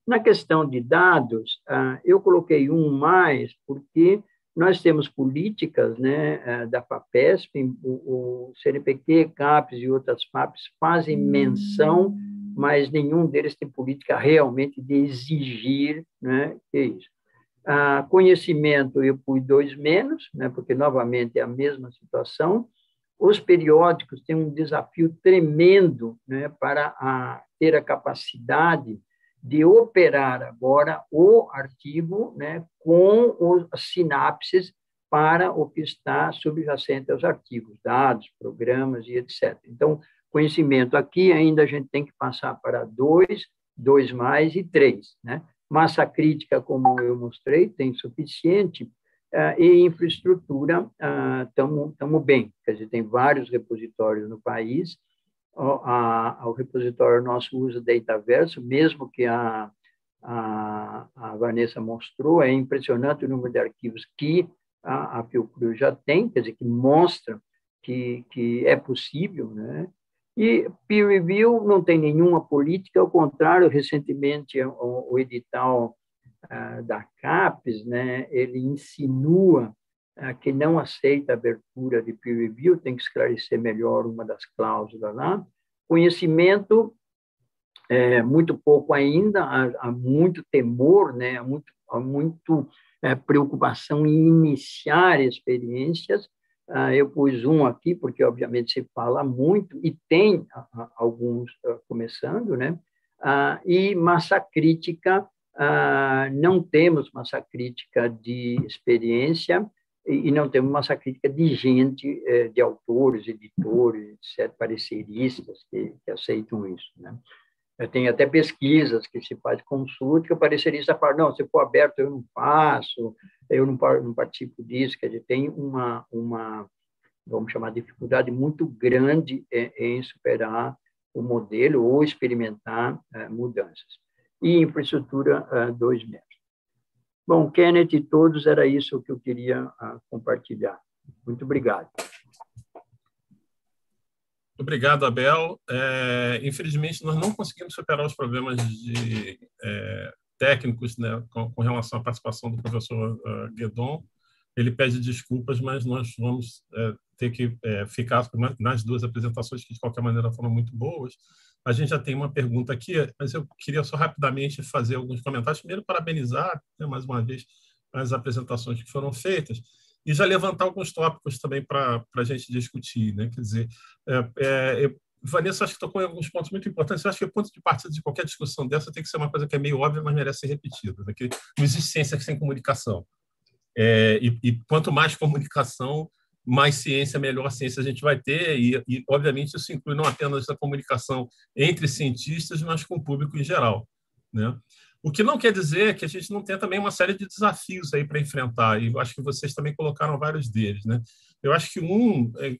Na questão de dados, eu coloquei um mais porque nós temos políticas, né, da FAPESP, o CNPq, CAPES e outras FAPES fazem menção, mas nenhum deles tem política realmente de exigir, né, que é isso. Conhecimento, eu pus 2-, né, porque, novamente, é a mesma situação. Os periódicos têm um desafio tremendo, né, para ter a capacidade de operar agora o artigo, né, com as sinapses para o que está subjacente aos artigos, dados, programas e etc. Então, conhecimento aqui ainda a gente tem que passar para 2 mais e 3, né? Massa crítica, como eu mostrei, tem suficiente, e infraestrutura, estamos bem. Quer dizer, tem vários repositórios no país. O repositório nosso usa Dataverso, mesmo que a Vanessa mostrou, é impressionante o número de arquivos que a Fiocruz já tem, quer dizer, que mostra que é possível, né? E peer review não tem nenhuma política, ao contrário, recentemente o edital da CAPES, né, ele insinua que não aceita a abertura de peer review, tem que esclarecer melhor uma das cláusulas lá. Conhecimento, muito pouco ainda, há muito temor, né, há muito preocupação em iniciar experiências. Eu pus um aqui, porque, obviamente, se fala muito, e tem alguns começando, né? E massa crítica, não temos massa crítica de experiência, e não temos massa crítica de gente, de autores, editores, etc., pareceristas que aceitam isso, né? Tem até pesquisas que se faz consulta, que o parecerista fala, não, se for aberto eu não faço, eu não participo disso. Quer dizer, tem uma vamos chamar, dificuldade muito grande em superar o modelo ou experimentar mudanças. E infraestrutura 2 metros. Bom, Kenneth e todos, era isso que eu queria compartilhar. Muito obrigado. Obrigado, Abel. Infelizmente, nós não conseguimos superar os problemas técnicos, né, com relação à participação do professor Guedon. Ele pede desculpas, mas nós vamos ter que ficar nas 2 apresentações, que de qualquer maneira foram muito boas. A gente já tem uma pergunta aqui, mas eu queria só rapidamente fazer alguns comentários. Primeiro, parabenizar, né, mais uma vez, as apresentações que foram feitas, e já levantar alguns tópicos também para a gente discutir, né? Quer dizer, Vanessa, acho que tocou em alguns pontos muito importantes. Eu acho que o ponto de partida de qualquer discussão dessa tem que ser uma coisa que é meio óbvia, mas merece ser repetida, né? Que não existe ciência sem comunicação. E quanto mais comunicação, mais ciência, melhor ciência a gente vai ter, e obviamente, isso inclui não apenas a comunicação entre cientistas, mas com o público em geral, né? O que não quer dizer que a gente não tenha também uma série de desafios aí para enfrentar, e eu acho que vocês também colocaram vários deles, né? Eu acho que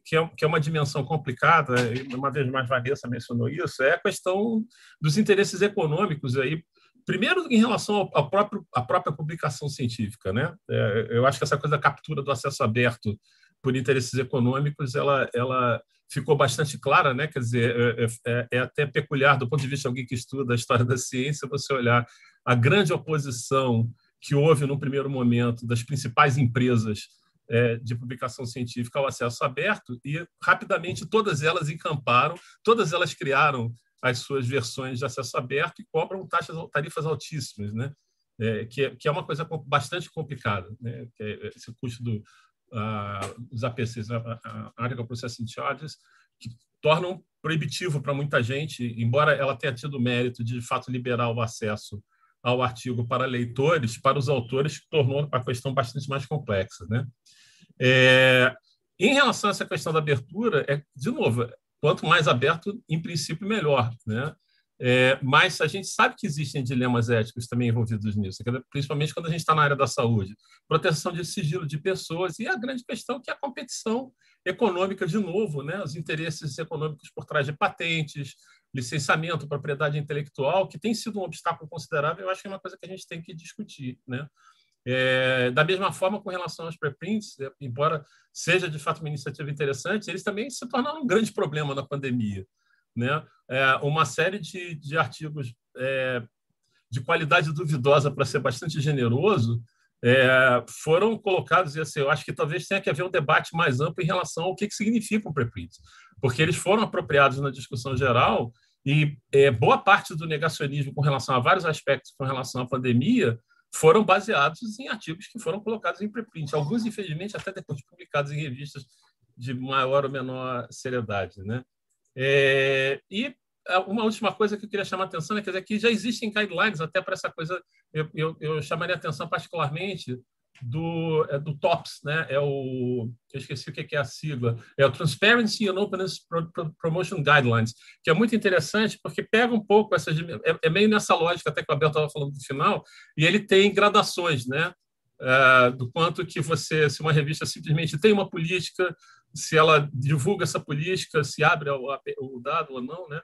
que é uma dimensão complicada, e uma vez mais Vanessa mencionou isso, é a questão dos interesses econômicos aí. Primeiro, em relação à própria publicação científica, né? Eu acho que essa coisa da captura do acesso aberto por interesses econômicos, ela ficou bastante clara, né? Quer dizer, é até peculiar do ponto de vista de alguém que estuda a história da ciência, você olhar a grande oposição que houve no primeiro momento das principais empresas de publicação científica ao acesso aberto, e rapidamente todas elas encamparam, todas elas criaram as suas versões de acesso aberto e cobram tarifas altíssimas, né? Que é uma coisa bastante complicada, né? Que é esse custo dos APCs, Article Processing Charges, que tornam proibitivo para muita gente, embora ela tenha tido o mérito de fato liberar o acesso ao artigo para leitores, para os autores tornou a questão bastante mais complexa, né? Em relação a essa questão da abertura, de novo, quanto mais aberto, em princípio, melhor, né? Mas a gente sabe que existem dilemas éticos também envolvidos nisso, principalmente quando a gente está na área da saúde. Proteção de sigilo de pessoas e a grande questão que é a competição econômica, de novo, né? Os interesses econômicos por trás de patentes, licenciamento, propriedade intelectual, que tem sido um obstáculo considerável. Eu acho que é uma coisa que a gente tem que discutir, né? Da mesma forma, com relação aos preprints, embora seja de fato uma iniciativa interessante, eles também se tornaram um grande problema na pandemia, né? Uma série de artigos de qualidade duvidosa, para ser bastante generoso, foram colocados, e assim, eu acho que talvez tenha que haver um debate mais amplo em relação ao que significa um preprint, porque eles foram apropriados na discussão geral e boa parte do negacionismo com relação a vários aspectos com relação à pandemia foram baseados em artigos que foram colocados em preprint, alguns, infelizmente, até depois publicados em revistas de maior ou menor seriedade, né? E uma última coisa que eu queria chamar a atenção é que já existem guidelines até para essa coisa. Eu chamaria a atenção particularmente do TOPS, né? Eu esqueci o que é a sigla, é o Transparency and Openness Promotion Guidelines, que é muito interessante porque pega um pouco essas, meio nessa lógica até que o Abel estava falando no final, e ele tem gradações, né? Do quanto que se uma revista simplesmente tem uma política, se ela divulga essa política, se abre o dado ou não, né?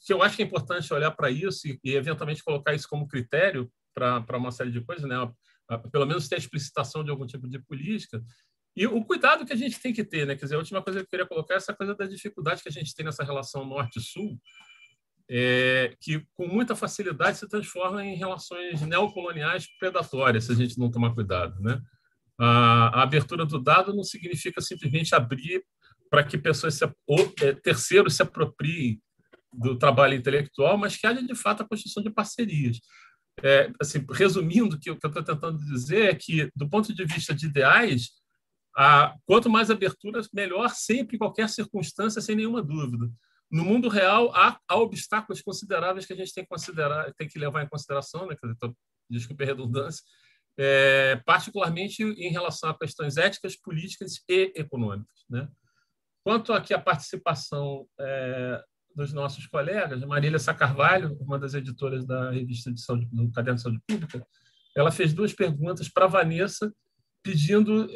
Que eu acho que é importante olhar para isso e eventualmente colocar isso como critério para uma série de coisas, né? Pelo menos ter a explicitação de algum tipo de política. E o cuidado que a gente tem que ter, né? Quer dizer, a última coisa que eu queria colocar é essa coisa da dificuldade que a gente tem nessa relação norte-sul, que com muita facilidade se transforma em relações neocoloniais predatórias, se a gente não tomar cuidado, né? A abertura do dado não significa simplesmente abrir para que pessoas terceiros se apropriem do trabalho intelectual, mas que haja, de fato, a construção de parcerias. Assim, resumindo, o que eu estou tentando dizer é que, do ponto de vista de ideais, quanto mais aberturas, melhor sempre, em qualquer circunstância, sem nenhuma dúvida. No mundo real, há obstáculos consideráveis que a gente tem que levar em consideração, né? Desculpe a redundância, particularmente em relação a questões éticas, políticas e econômicas, né? Quanto aqui à participação dos nossos colegas, Marília Sá Carvalho, uma das editoras da revista do Caderno de Saúde Pública, ela fez 2 perguntas para a Vanessa, pedindo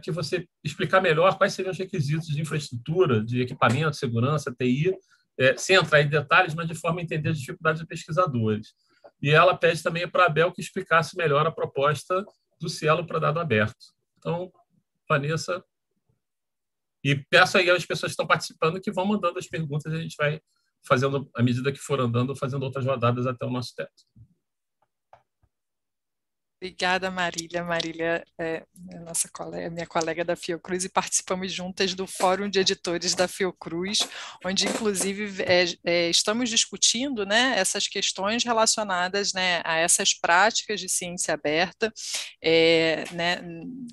que você explicar melhor quais seriam os requisitos de infraestrutura, de equipamento, segurança, TI, sem entrar em detalhes, mas de forma a entender as dificuldades dos pesquisadores. E ela pede também para a Abel que explicasse melhor a proposta do Cielo para dado aberto. Então, Vanessa... E peço aí às pessoas que estão participando que vão mandando as perguntas e a gente vai fazendo, à medida que for andando, fazendo outras rodadas até o nosso teto. Obrigada, Marília. Marília é minha colega da Fiocruz e participamos juntas do Fórum de Editores da Fiocruz, onde, inclusive, estamos discutindo, né, essas questões relacionadas, né, a essas práticas de ciência aberta, né,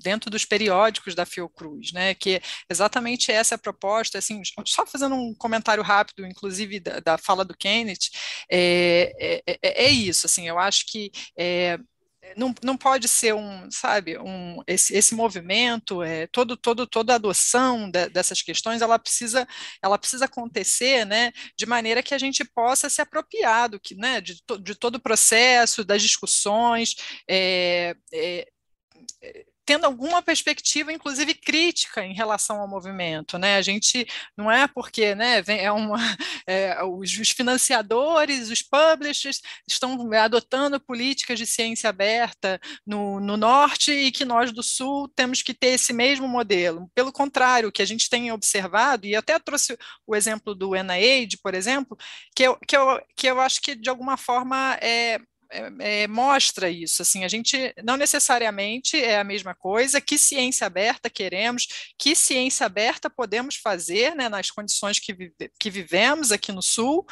dentro dos periódicos da Fiocruz, né, que exatamente essa é a proposta. Assim, só fazendo um comentário rápido, inclusive, da fala do Kenneth, é isso, assim, eu acho que não pode ser esse movimento, toda a adoção dessas questões, ela precisa acontecer, né, de maneira que a gente possa se apropriar né, de todo o processo, das discussões, tendo alguma perspectiva, inclusive crítica, em relação ao movimento, né? A gente não é porque, né, os financiadores, os publishers estão adotando políticas de ciência aberta no norte e que nós do sul temos que ter esse mesmo modelo. Pelo contrário, o que a gente tem observado, e até trouxe o exemplo do NIH, por exemplo, que eu acho que de alguma forma mostra isso, assim, a gente não necessariamente é a mesma coisa. Que ciência aberta queremos, que ciência aberta podemos fazer, né, nas condições que vivemos aqui no Sul,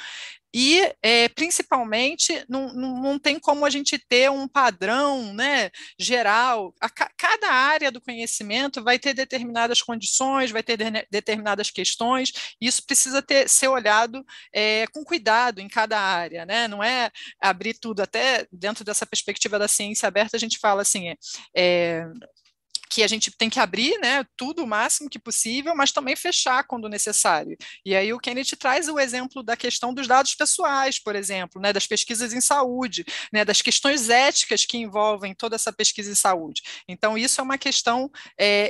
e principalmente não tem como a gente ter um padrão, né, geral. Cada área do conhecimento vai ter determinadas condições, vai ter determinadas questões, e isso precisa ser olhado com cuidado em cada área, né? Não é abrir tudo. Até dentro dessa perspectiva da ciência aberta, a gente fala assim, que a gente tem que abrir, né, tudo o máximo que possível, mas também fechar quando necessário. E aí o Kenneth traz o exemplo da questão dos dados pessoais, por exemplo, né, das pesquisas em saúde, né, das questões éticas que envolvem toda essa pesquisa em saúde. Então, isso é uma questão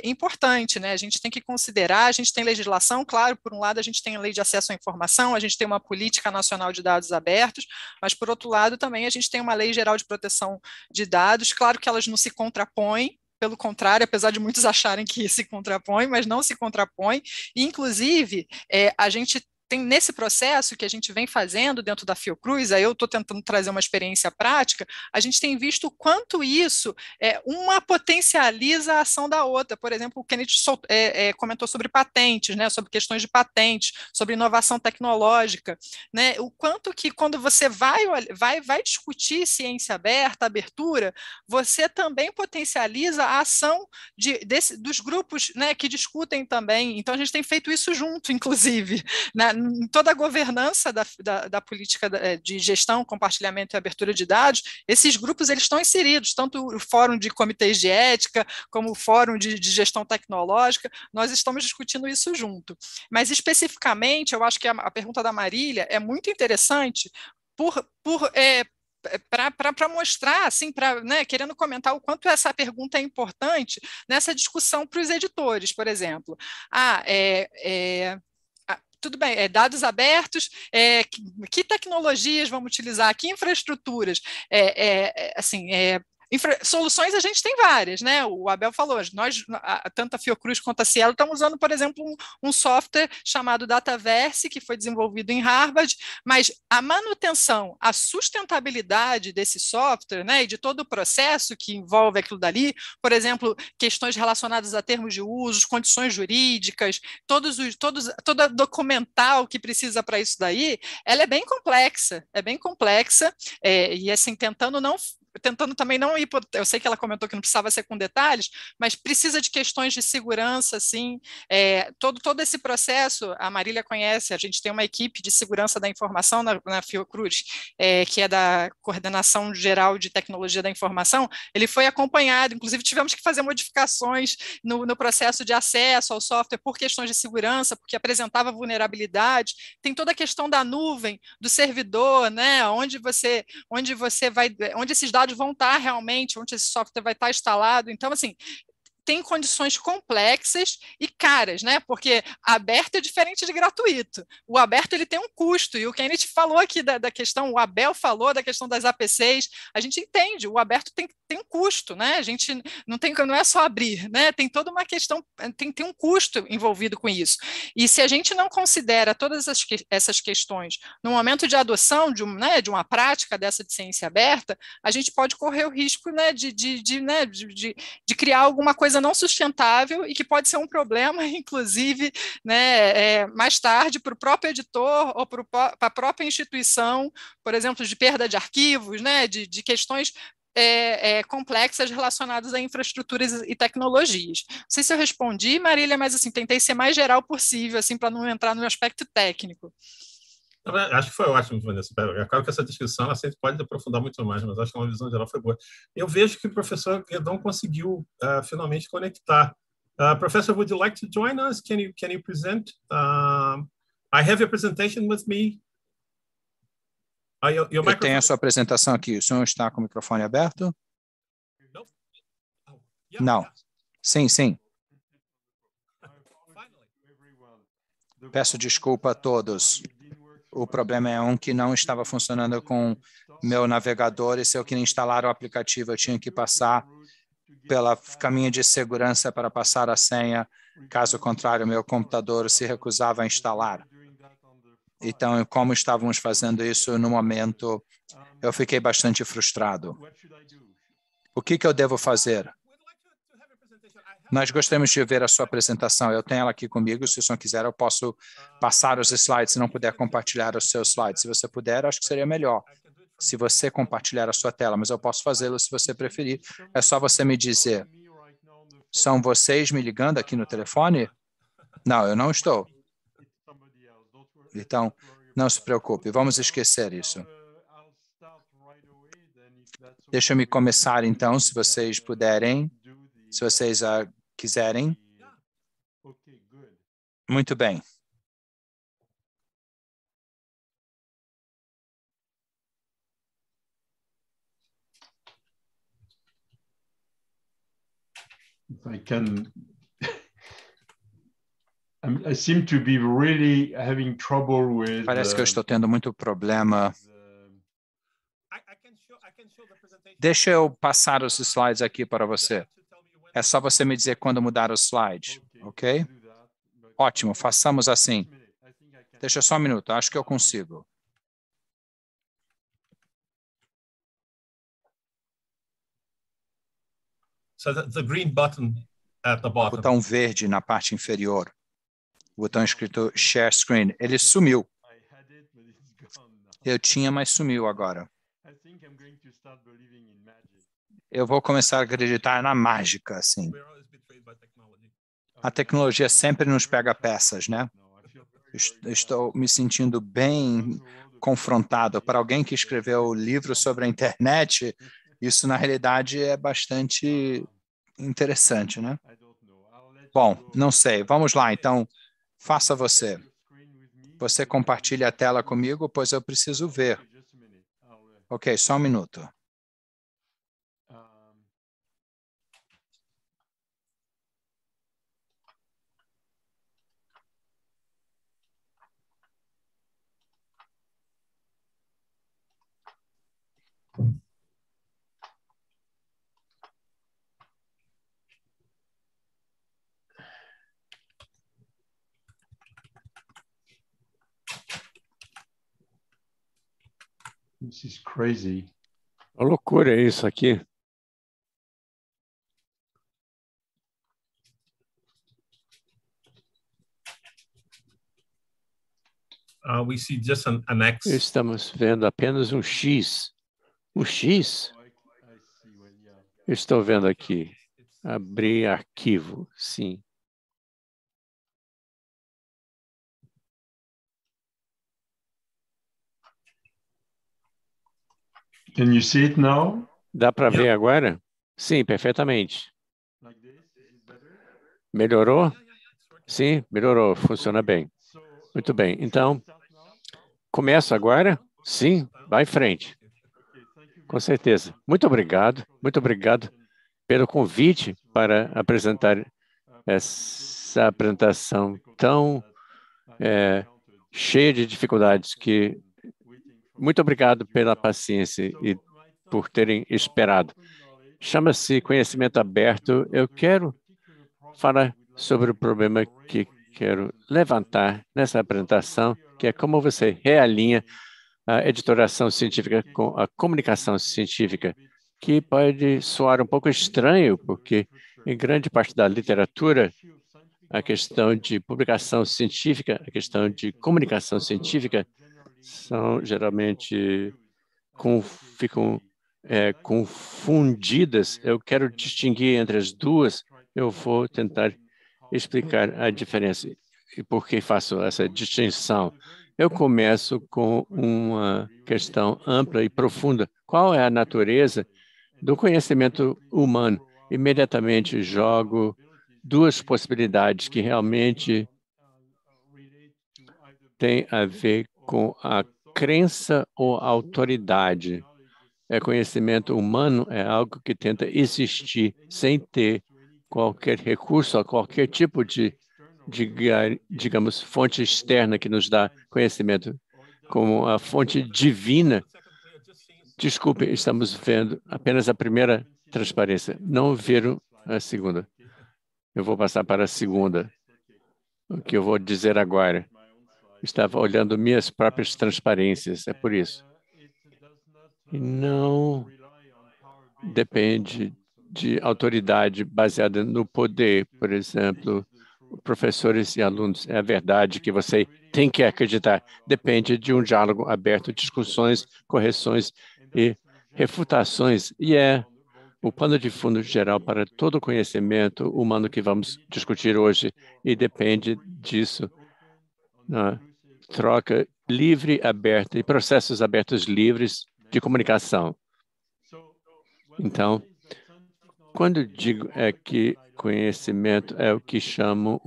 importante, né? A gente tem que considerar, a gente tem legislação, claro, por um lado a gente tem a lei de acesso à informação, a gente tem uma política nacional de dados abertos, mas por outro lado também a gente tem uma lei geral de proteção de dados, claro que elas não se contrapõem, pelo contrário, apesar de muitos acharem que se contrapõe, mas não se contrapõe, e inclusive a gente tem nesse processo que a gente vem fazendo dentro da Fiocruz, aí eu estou tentando trazer uma experiência prática, a gente tem visto o quanto isso uma potencializa a ação da outra. Por exemplo, o Kenneth comentou sobre patentes, né, sobre questões de patentes, sobre inovação tecnológica, né, o quanto que quando você vai discutir ciência aberta, abertura, você também potencializa a ação dos grupos, né, que discutem também. Então, a gente tem feito isso junto, inclusive, em toda a governança da política de gestão, compartilhamento e abertura de dados, esses grupos eles estão inseridos, tanto o fórum de comitês de ética, como o fórum de gestão tecnológica, nós estamos discutindo isso junto. Mas, especificamente, eu acho que a pergunta da Marília é muito interessante para mostrar, assim, né, querendo comentar o quanto essa pergunta é importante nessa discussão para os editores, por exemplo. Tudo bem, dados abertos, que tecnologias vamos utilizar, que infraestruturas, soluções a gente tem várias, né? O Abel falou, nós, tanto a Fiocruz quanto a Cielo, estamos usando, por exemplo, um software chamado Dataverse, que foi desenvolvido em Harvard, mas a manutenção, a sustentabilidade desse software, né, e de todo o processo que envolve aquilo dali, por exemplo, questões relacionadas a termos de uso, condições jurídicas, toda documental que precisa para isso daí, ela é bem complexa, e assim, tentando também não ir, eu sei que ela comentou que não precisava ser com detalhes, mas precisa de questões de segurança, assim, todo esse processo, a Marília conhece, a gente tem uma equipe de segurança da informação na Fiocruz, que é da Coordenação Geral de Tecnologia da Informação, ele foi acompanhado, inclusive tivemos que fazer modificações no processo de acesso ao software por questões de segurança, porque apresentava vulnerabilidade, tem toda a questão da nuvem, do servidor, né, onde esses dados vão estar realmente, onde esse software vai estar instalado. Então, assim, tem condições complexas e caras, né? Porque aberto é diferente de gratuito. O aberto ele tem um custo, e o Kenneth falou aqui da questão, o Abel falou da questão das APCs, a gente entende, o aberto tem um custo, né? A gente não é só abrir, né? Tem toda uma questão, tem um custo envolvido com isso. E se a gente não considera todas essas questões no momento de adoção de uma prática dessa de ciência aberta, a gente pode correr o risco, né, de criar alguma coisa não sustentável e que pode ser um problema, inclusive, né, mais tarde, para o próprio editor ou para a própria instituição, por exemplo, de perda de arquivos, né, de questões complexas relacionadas a infraestruturas e tecnologias. Não sei se eu respondi, Marília, mas assim, tentei ser mais geral possível, assim, para não entrar no aspecto técnico. Acho que foi ótimo, Vanessa. É claro que essa discussão ela sempre pode aprofundar muito mais, mas acho que uma visão geral foi boa. Eu vejo que o professor Guedon conseguiu finalmente conectar. Professor, would you like to join us? Can you present? I have your presentation with me. Eu tenho a sua apresentação aqui. O senhor está com o microfone aberto? Não. Sim, sim. Peço desculpa a todos. O problema é que não estava funcionando com meu navegador, e se eu queria instalar o aplicativo, eu tinha que passar pela caminho de segurança para passar a senha. Caso contrário, meu computador se recusava a instalar. Então, como estávamos fazendo isso no momento, Eu fiquei bastante frustrado. O que eu devo fazer? Nós gostaríamos de ver a sua apresentação. Eu tenho ela aqui comigo. Se o senhor quiser, eu posso passar os slides. Se não puder compartilhar os seus slides. Se você puder, acho que seria melhor. Se você compartilhar a sua tela, mas eu posso fazê-lo se você preferir. É só você me dizer. São vocês me ligando aqui no telefone? Não, eu não estou. Então, não se preocupe. Vamos esquecer isso. Deixa eu me começar, então, se vocês puderem. Se vocês quiserem. Muito bem. If I can, I seem to be really having trouble with. Parece que eu estou tendo muito problema. Deixa eu passar os slides aqui para você. É só você me dizer quando mudar os slides, ok? Ótimo, façamos assim. Deixa só um minuto, acho que eu consigo. So the green button at the O bottom. botão verde na parte inferior. O botão escrito Share Screen. Ele sumiu. Eu tinha, mas sumiu agora. Eu vou começar a acreditar na mágica, assim. A tecnologia sempre nos pega peças, né? Estou me sentindo bem confrontado. Para alguém que escreveu o livro sobre a internet, isso, na realidade, é bastante interessante, né? Bom, não sei. Vamos lá, então. Faça você. Você compartilha a tela comigo, pois eu preciso ver. Ok, só um minuto. This is crazy. Uma loucura isso aqui. We see just an X. Estamos vendo apenas um X. Um X? Estou vendo aqui. Abrir arquivo, sim. Can you see it now? Dá para ver agora? Sim, perfeitamente. Melhorou? Sim, melhorou. Funciona bem. Muito bem. Então, começo agora? Sim, vai em frente. Com certeza. Muito obrigado pelo convite para apresentar essa apresentação tão cheia de dificuldades que... Muito obrigado pela paciência e por terem esperado. Chama-se Conhecimento Aberto. Eu quero falar sobre o problema que quero levantar nessa apresentação, que é como você realinha a editoração científica com a comunicação científica, que pode soar um pouco estranho, porque em grande parte da literatura, a questão de publicação científica, a questão de comunicação científica, são geralmente ficam confundidas. Eu quero distinguir entre as duas. Eu vou tentar explicar a diferença e por que faço essa distinção. Eu começo com uma questão ampla e profunda. Qual é a natureza do conhecimento humano? Imediatamente jogo duas possibilidades que realmente têm a ver com a crença ou autoridade. Conhecimento humano é algo que tenta existir sem ter qualquer recurso a qualquer tipo de, digamos, fonte externa que nos dá conhecimento, como a fonte divina. Desculpe, estamos vendo apenas a primeira transparência, não viram a segunda. Eu vou passar para a segunda, o que eu vou dizer agora. Estava olhando minhas próprias transparências, é por isso. e não depende de autoridade baseada no poder, por exemplo, professores e alunos. É a verdade que você tem que acreditar. Depende de um diálogo aberto, discussões, correções e refutações. E é o pano de fundo geral para todo o conhecimento humano que vamos discutir hoje. E depende disso, na troca livre, aberta e processos abertos livres de comunicação. Então, quando digo que conhecimento é o que chamo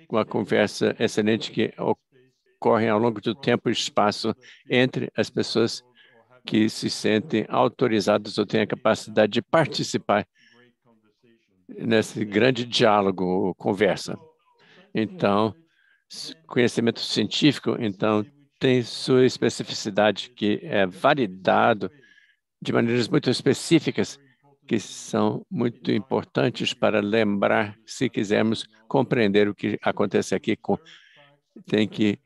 uma conversa excelente que ocorre ao longo do tempo e espaço entre as pessoas que se sentem autorizadas ou têm a capacidade de participar nesse grande diálogo ou conversa. Então, conhecimento científico, então, tem sua especificidade que é validado de maneiras muito específicas, que são muito importantes para lembrar, se quisermos compreender o que acontece aqui. Tem que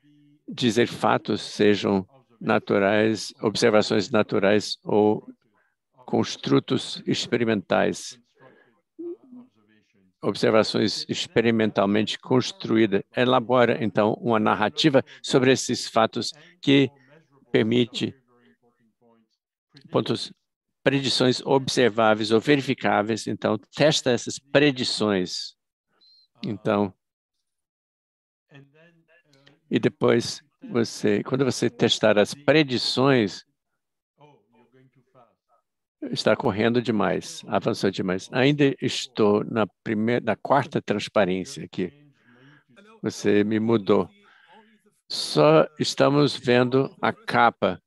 dizer fatos, sejam naturais, observações naturais ou construtos experimentais, observações experimentalmente construídas. Elabora, então, uma narrativa sobre esses fatos que permite pontos, predições observáveis ou verificáveis. Então, testa essas predições. Então, e depois, quando você testar as predições, está correndo demais, avançou demais. Ainda estou na quarta transparência aqui. Você me mudou. Só estamos vendo a capa.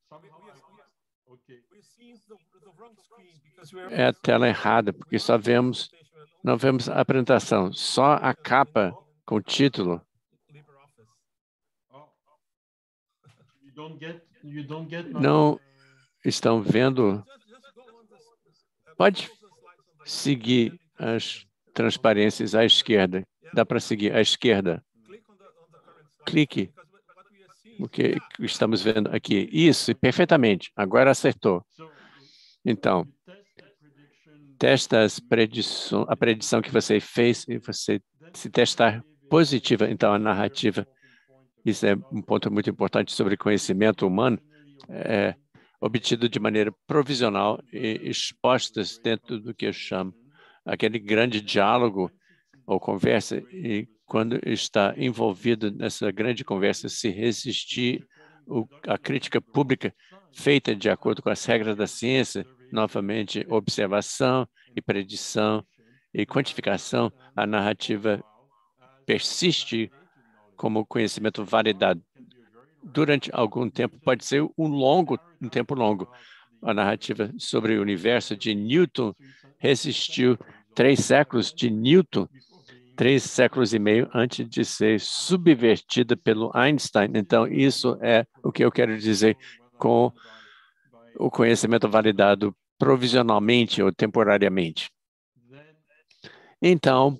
É a tela errada, porque não vemos a apresentação, só a capa com o título. Não estão vendo? Pode seguir as transparências à esquerda. Dá para seguir à esquerda. Clique. O que estamos vendo aqui. Isso, perfeitamente. Agora acertou. Então, testa a predição que você fez e você se testar positiva, então a narrativa. Isso é um ponto muito importante sobre conhecimento humano, obtido de maneira provisional e expostas dentro do que eu chamo aquele grande diálogo ou conversa, e quando está envolvido nessa grande conversa, se resistir à crítica pública feita de acordo com as regras da ciência, novamente, observação e predição e quantificação, a narrativa persiste como conhecimento validado. Durante algum tempo, pode ser um tempo longo. A narrativa sobre o universo de Newton resistiu 3 séculos de Newton, 3 séculos e meio antes de ser subvertida pelo Einstein. Então, isso é o que eu quero dizer com o conhecimento validado provisionalmente ou temporariamente. Então,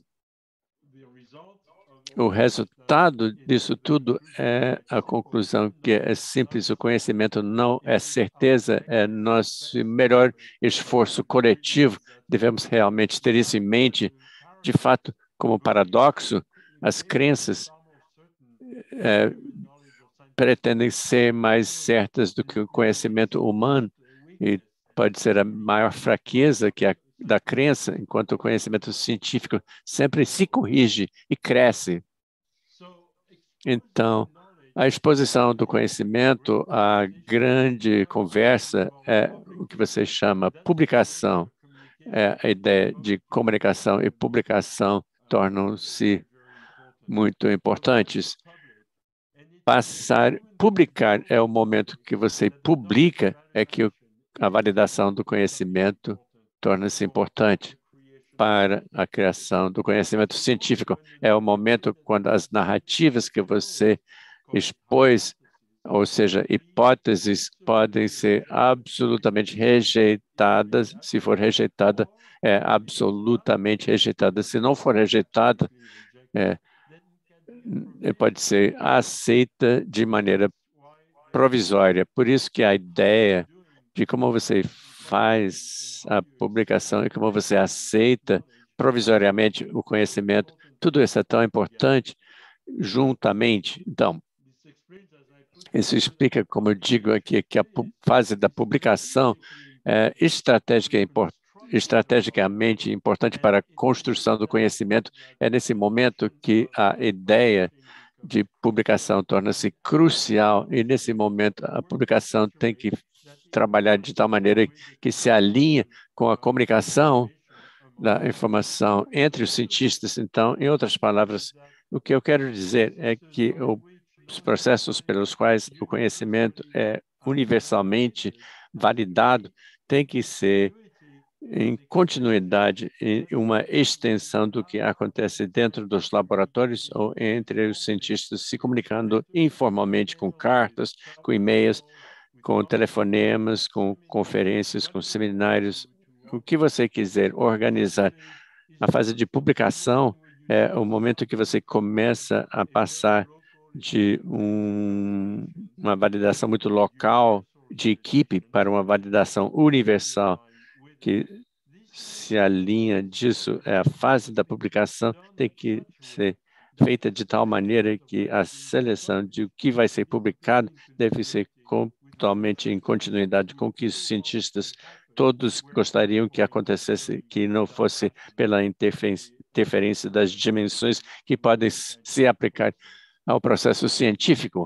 o resultado disso tudo é a conclusão que é simples: o conhecimento não é certeza, é nosso melhor esforço coletivo. Devemos realmente ter isso em mente. De fato, como paradoxo, as crenças pretendem ser mais certas do que o conhecimento humano, e pode ser a maior fraqueza da crença, enquanto o conhecimento científico sempre se corrige e cresce. Então, a exposição do conhecimento, a grande conversa, é o que você chama publicação. A ideia de comunicação e publicação tornam-se muito importantes. Publicar é o momento que você publica, é que a validação do conhecimento torna-se importante para a criação do conhecimento científico. É o momento quando as narrativas que você expôs, ou seja, hipóteses, podem ser absolutamente rejeitadas. Se for rejeitada, é absolutamente rejeitada. Se não for rejeitada, pode ser aceita de maneira provisória. Por isso que a ideia de como você faz a publicação e como você aceita provisoriamente o conhecimento. Tudo isso é tão importante juntamente. Então, isso explica, como eu digo aqui, que a fase da publicação é estrategicamente importante para a construção do conhecimento. É nesse momento que a ideia de publicação torna-se crucial, e nesse momento a publicação tem que trabalhar de tal maneira que se alinhe com a comunicação da informação entre os cientistas. Então, em outras palavras, o que eu quero dizer é que os processos pelos quais o conhecimento é universalmente validado têm que ser em continuidade, em uma extensão do que acontece dentro dos laboratórios ou entre os cientistas se comunicando informalmente com cartas, com e-mails, com telefonemas, com conferências, com seminários, o que você quiser organizar. A fase de publicação é o momento que você começa a passar de uma validação muito local de equipe para uma validação universal, que se alinha disso. A fase da publicação tem que ser feita de tal maneira que a seleção de o que vai ser publicado deve ser totalmente em continuidade com o que os cientistas todos gostariam que acontecesse, que não fosse pela interferência das dimensões que podem se aplicar ao processo científico.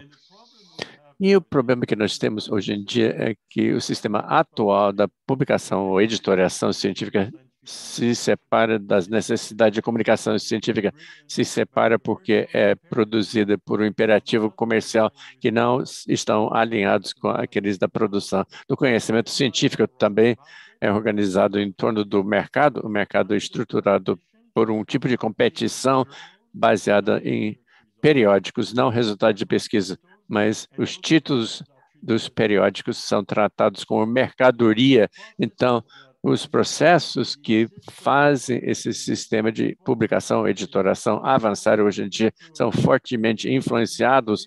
E o problema que nós temos hoje em dia é que o sistema atual da publicação ou editoriação científica se separa das necessidades de comunicação científica, se separa porque é produzida por um imperativo comercial que não estão alinhados com aqueles da produção do conhecimento científico. Também é organizado em torno do mercado, o mercado é estruturado por um tipo de competição baseada em periódicos, não resultado de pesquisa, mas os títulos dos periódicos são tratados como mercadoria. Então, os processos que fazem esse sistema de publicação, editoração avançar hoje em dia são fortemente influenciados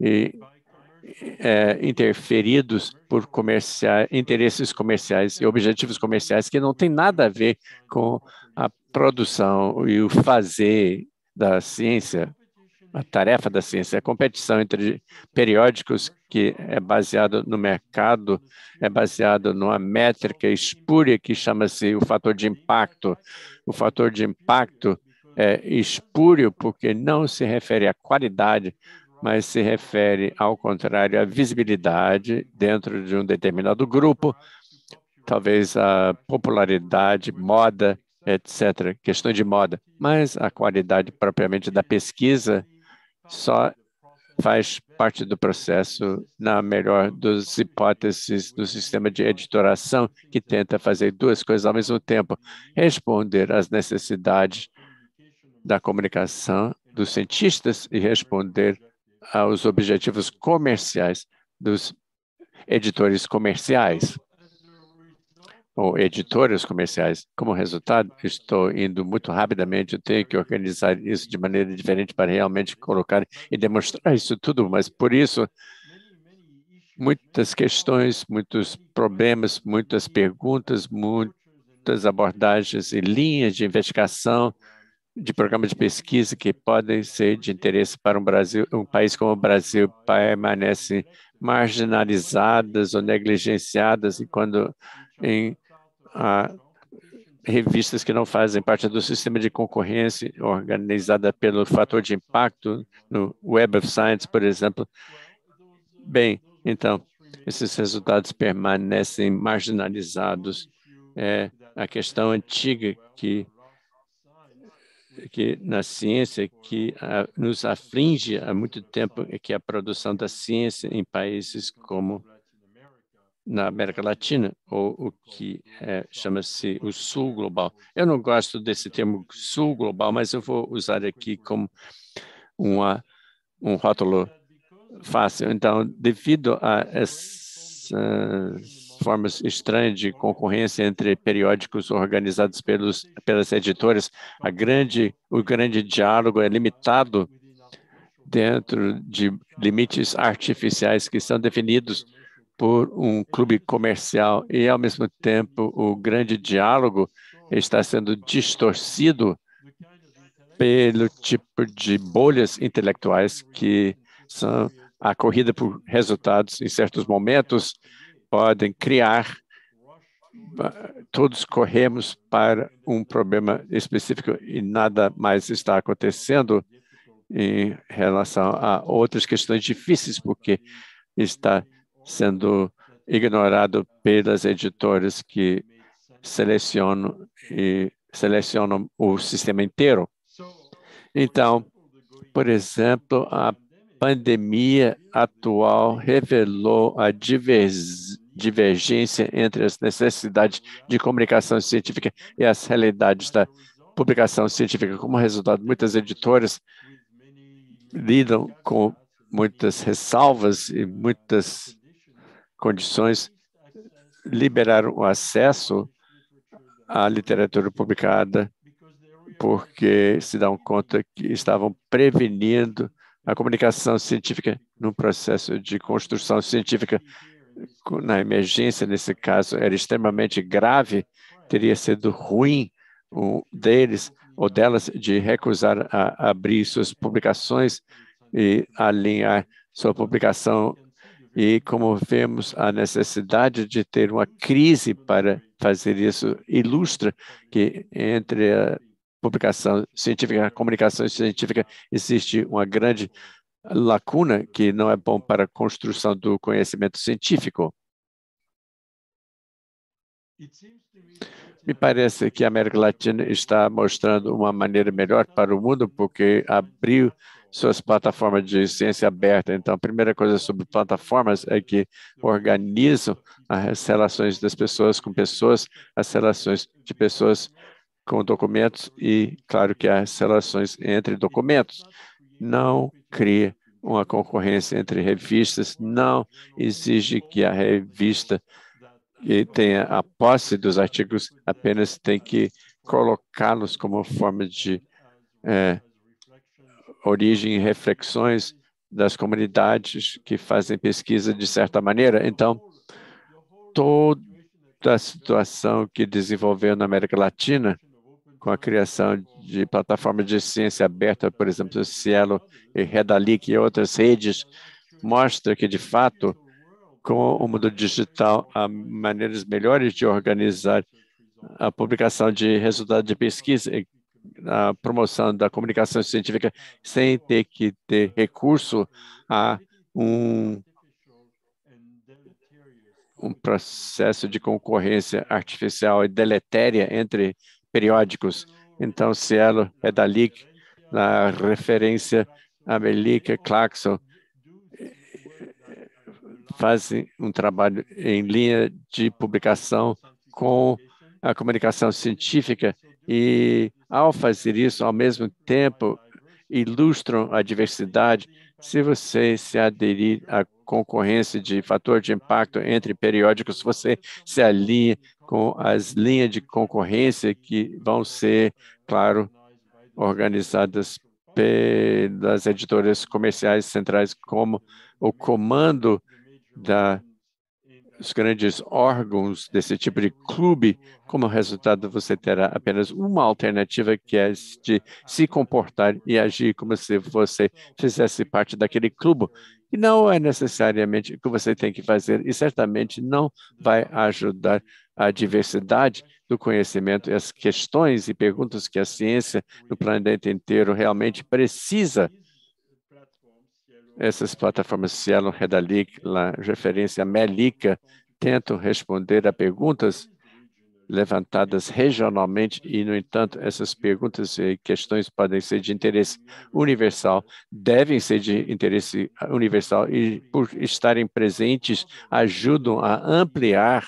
e interferidos por interesses comerciais e objetivos comerciais que não têm nada a ver com a produção e o fazer da ciência. A tarefa da ciência, a competição entre periódicos que é baseado no mercado, é baseado numa métrica espúria que chama-se o fator de impacto. O fator de impacto é espúrio porque não se refere à qualidade, mas se refere, ao contrário, à visibilidade dentro de um determinado grupo, talvez a popularidade, moda, etc., questão de moda. Mas a qualidade propriamente da pesquisa só faz parte do processo, na melhor das hipóteses, do sistema de editoração, que tenta fazer duas coisas ao mesmo tempo: responder às necessidades da comunicação dos cientistas e responder aos objetivos comerciais dos editores comerciais ou editoras comerciais. Como resultado, estou indo muito rapidamente, eu tenho que organizar isso de maneira diferente para realmente colocar e demonstrar isso tudo, mas por isso, muitas questões, muitos problemas, muitas perguntas, muitas abordagens e linhas de investigação de programas de pesquisa que podem ser de interesse para um país como o Brasil, permanecem marginalizadas ou negligenciadas, e quando em revistas que não fazem parte do sistema de concorrência organizada pelo fator de impacto, no Web of Science, por exemplo. Bem, então, esses resultados permanecem marginalizados. É a questão antiga que na ciência que nos aflige há muito tempo, é que a produção da ciência em países como na América Latina, ou o que chama-se o Sul Global. Eu não gosto desse termo Sul Global, mas eu vou usar aqui como um rótulo fácil. Então, devido a essas formas estranhas de concorrência entre periódicos organizados pelas editoras, o grande diálogo é limitado dentro de limites artificiais que são definidos por um clube comercial e, ao mesmo tempo, o grande diálogo está sendo distorcido pelo tipo de bolhas intelectuais que são a corrida por resultados em certos momentos podem criar. Todos corremos para um problema específico e nada mais está acontecendo em relação a outras questões difíceis, porque está sendo ignorado pelas editoras que selecionam o sistema inteiro. Então, por exemplo, a pandemia atual revelou a divergência entre as necessidades de comunicação científica e as realidades da publicação científica. Como resultado, muitas editoras lidam com muitas ressalvas e muitas condições, liberaram o acesso à literatura publicada porque se dão conta que estavam prevenindo a comunicação científica num processo de construção científica. Na emergência, nesse caso, era extremamente grave, teria sido ruim deles ou delas de recusar a abrir suas publicações e alinhar sua publicação. E como vemos, a necessidade de ter uma crise para fazer isso ilustra que entre a publicação científica e a comunicação científica existe uma grande lacuna que não é bom para a construção do conhecimento científico. Me parece que a América Latina está mostrando uma maneira melhor para o mundo porque abriu suas plataformas de ciência aberta. Então, a primeira coisa sobre plataformas é que organizam as relações das pessoas com pessoas, as relações de pessoas com documentos e, claro, que as relações entre documentos. Não cria uma concorrência entre revistas, não exige que a revista que tenha a posse dos artigos, apenas tem que colocá-los como forma de origem e reflexões das comunidades que fazem pesquisa de certa maneira. Então, toda a situação que desenvolveu na América Latina, com a criação de plataformas de ciência aberta, por exemplo, o Cielo e Redalic e outras redes, mostra que, de fato, com o mundo digital, há maneiras melhores de organizar a publicação de resultados de pesquisa e a promoção da comunicação científica sem ter que ter recurso a um processo de concorrência artificial e deletéria entre periódicos. Então, Cielo, Redalic, na referência a Melica, Claxon, fazem um trabalho em linha de publicação com a comunicação científica e, ao fazer isso, ao mesmo tempo, ilustram a diversidade. Se você se aderir à concorrência de fator de impacto entre periódicos, você se alinha com as linhas de concorrência que vão ser, claro, organizadas pelas editoras comerciais centrais, como o comando dos grandes órgãos desse tipo de clube. Como resultado, você terá apenas uma alternativa, que é de se comportar e agir como se você fizesse parte daquele clube. E não é necessariamente o que você tem que fazer, e certamente não vai ajudar a diversidade do conhecimento e as questões e perguntas que a ciência no planeta inteiro realmente precisa. Essas plataformas Cielo, Redalic, a referência Melica, tentam responder a perguntas levantadas regionalmente e, no entanto, essas perguntas e questões podem ser de interesse universal, devem ser de interesse universal e, por estarem presentes, ajudam a ampliar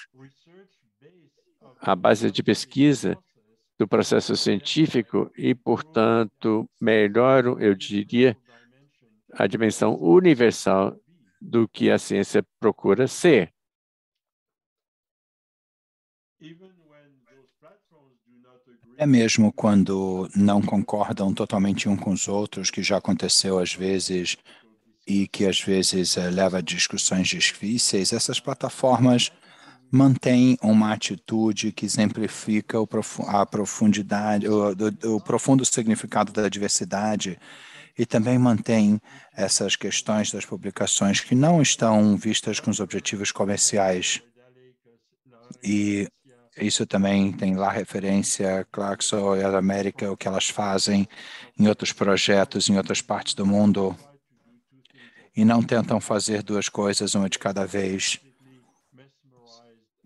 a base de pesquisa do processo científico e, portanto, melhoram, eu diria, a dimensão universal do que a ciência procura ser. É mesmo quando não concordam totalmente uns com os outros, que já aconteceu às vezes e que às vezes leva a discussões difíceis, essas plataformas mantêm uma atitude que exemplifica a profundidade, o profundo significado da diversidade, e também mantém essas questões das publicações que não estão vistas com os objetivos comerciais. E isso também tem lá referência, Clarkson e a América, o que elas fazem em outros projetos, em outras partes do mundo, e não tentam fazer duas coisas, uma de cada vez,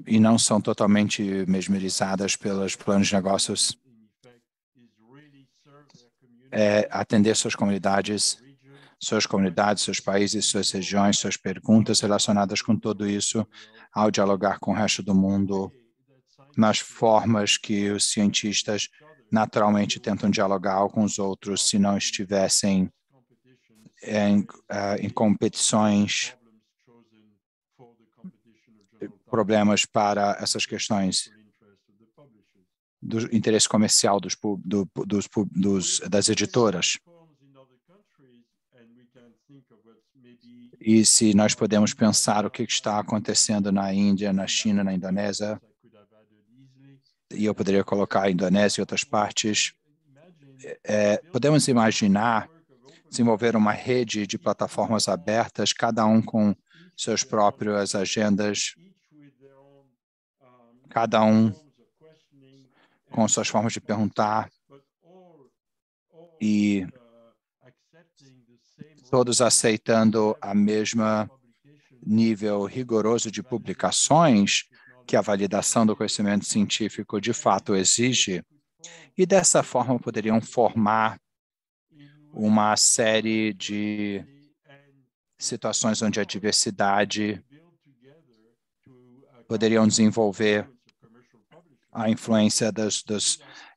e não são totalmente mesmerizadas pelos planos de negócios. Atender suas comunidades, seus países, suas regiões, suas perguntas relacionadas com tudo isso, ao dialogar com o resto do mundo, nas formas que os cientistas naturalmente tentam dialogar com os outros se não estivessem em competições, problemas para essas questões do interesse comercial das editoras. E se nós podemos pensar o que está acontecendo na Índia, na China, na Indonésia, e eu poderia colocar a Indonésia e outras partes, podemos imaginar desenvolver uma rede de plataformas abertas, cada um com suas próprias agendas, cada um com suas formas de perguntar, e todos aceitando a mesma nível rigoroso de publicações que a validação do conhecimento científico de fato exige, e dessa forma poderiam formar uma série de situações onde a diversidade poderiam desenvolver a influência das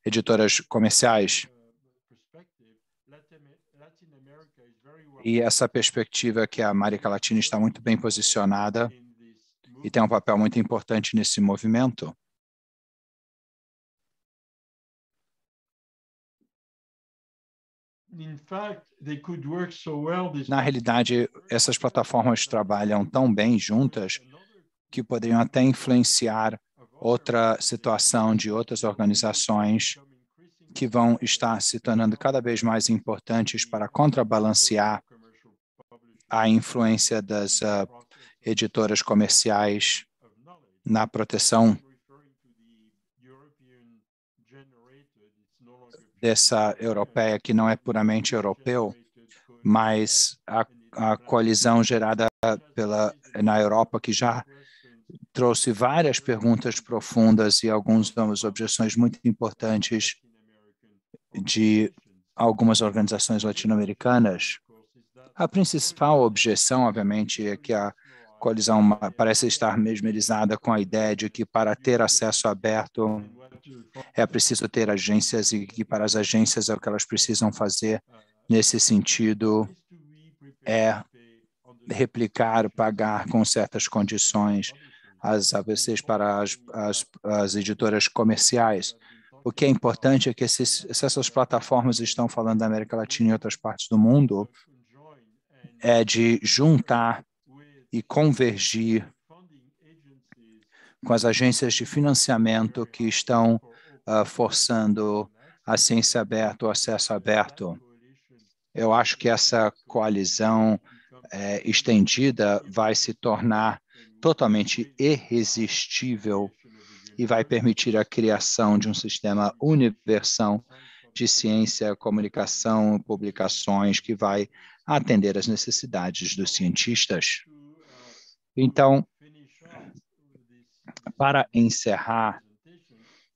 editoras comerciais. E essa perspectiva que a América Latina está muito bem posicionada e tem um papel muito importante nesse movimento. Na realidade, essas plataformas trabalham tão bem juntas que poderiam até influenciar outra situação de outras organizações que vão estar se tornando cada vez mais importantes para contrabalancear a influência das editoras comerciais na proteção dessa europeia, que não é puramente europeu, mas a coalizão gerada na Europa, que já trouxe várias perguntas profundas e algumas objeções muito importantes de algumas organizações latino-americanas. A principal objeção, obviamente, é que a coalizão parece estar mesmerizada com a ideia de que para ter acesso aberto é preciso ter agências e que para as agências o que elas precisam fazer nesse sentido é replicar, pagar com certas condições as ABCs para as editoras comerciais. O que é importante é que se essas plataformas estão falando da América Latina e outras partes do mundo, é de juntar e convergir com as agências de financiamento que estão forçando a ciência aberta, o acesso aberto. Eu acho que essa coalizão estendida vai se tornar totalmente irresistível e vai permitir a criação de um sistema universal de ciência, comunicação, publicações que vai atender às necessidades dos cientistas. Então, para encerrar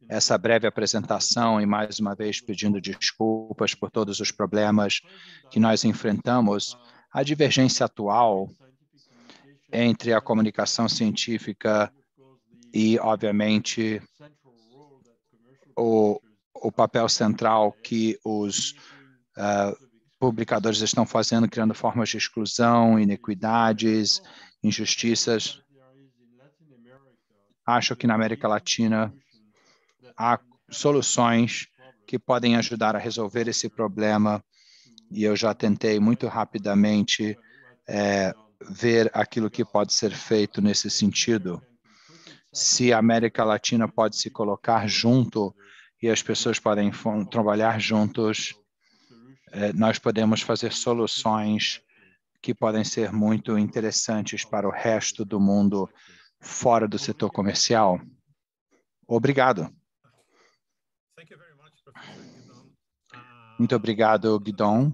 essa breve apresentação e mais uma vez pedindo desculpas por todos os problemas que nós enfrentamos, a divergência atual entre a comunicação científica e, obviamente, o papel central que os publicadores estão fazendo, criando formas de exclusão, inequidades, injustiças. Acho que na América Latina há soluções que podem ajudar a resolver esse problema, e eu já tentei muito rapidamente ver aquilo que pode ser feito nesse sentido. Se a América Latina pode se colocar junto e as pessoas podem trabalhar juntos, nós podemos fazer soluções que podem ser muito interessantes para o resto do mundo fora do setor comercial. Obrigado. Muito obrigado, Guidon.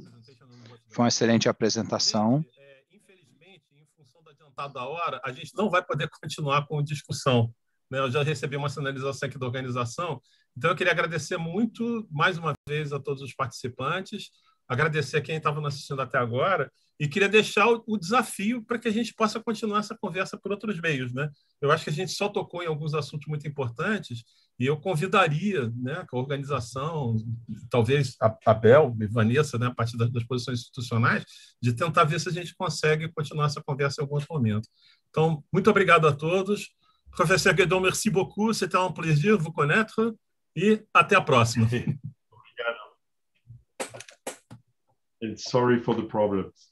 Foi uma excelente apresentação. Infelizmente, em função do adiantado da hora, a gente não vai poder continuar com a discussão, né? Eu já recebi uma sinalização aqui da organização, então eu queria agradecer muito, mais uma vez, a todos os participantes, agradecer a quem estava nos assistindo até agora, e queria deixar o desafio para que a gente possa continuar essa conversa por outros meios, né? Eu acho que a gente só tocou em alguns assuntos muito importantes e eu convidaria, né, a organização, talvez a Bel e Vanessa, né, a partir das posições institucionais, de tentar ver se a gente consegue continuar essa conversa em algum outro momento. Então, muito obrigado a todos. Professor Guidon, merci beaucoup. C'était un plaisir de vous connaître e até a próxima. And sorry for the problems.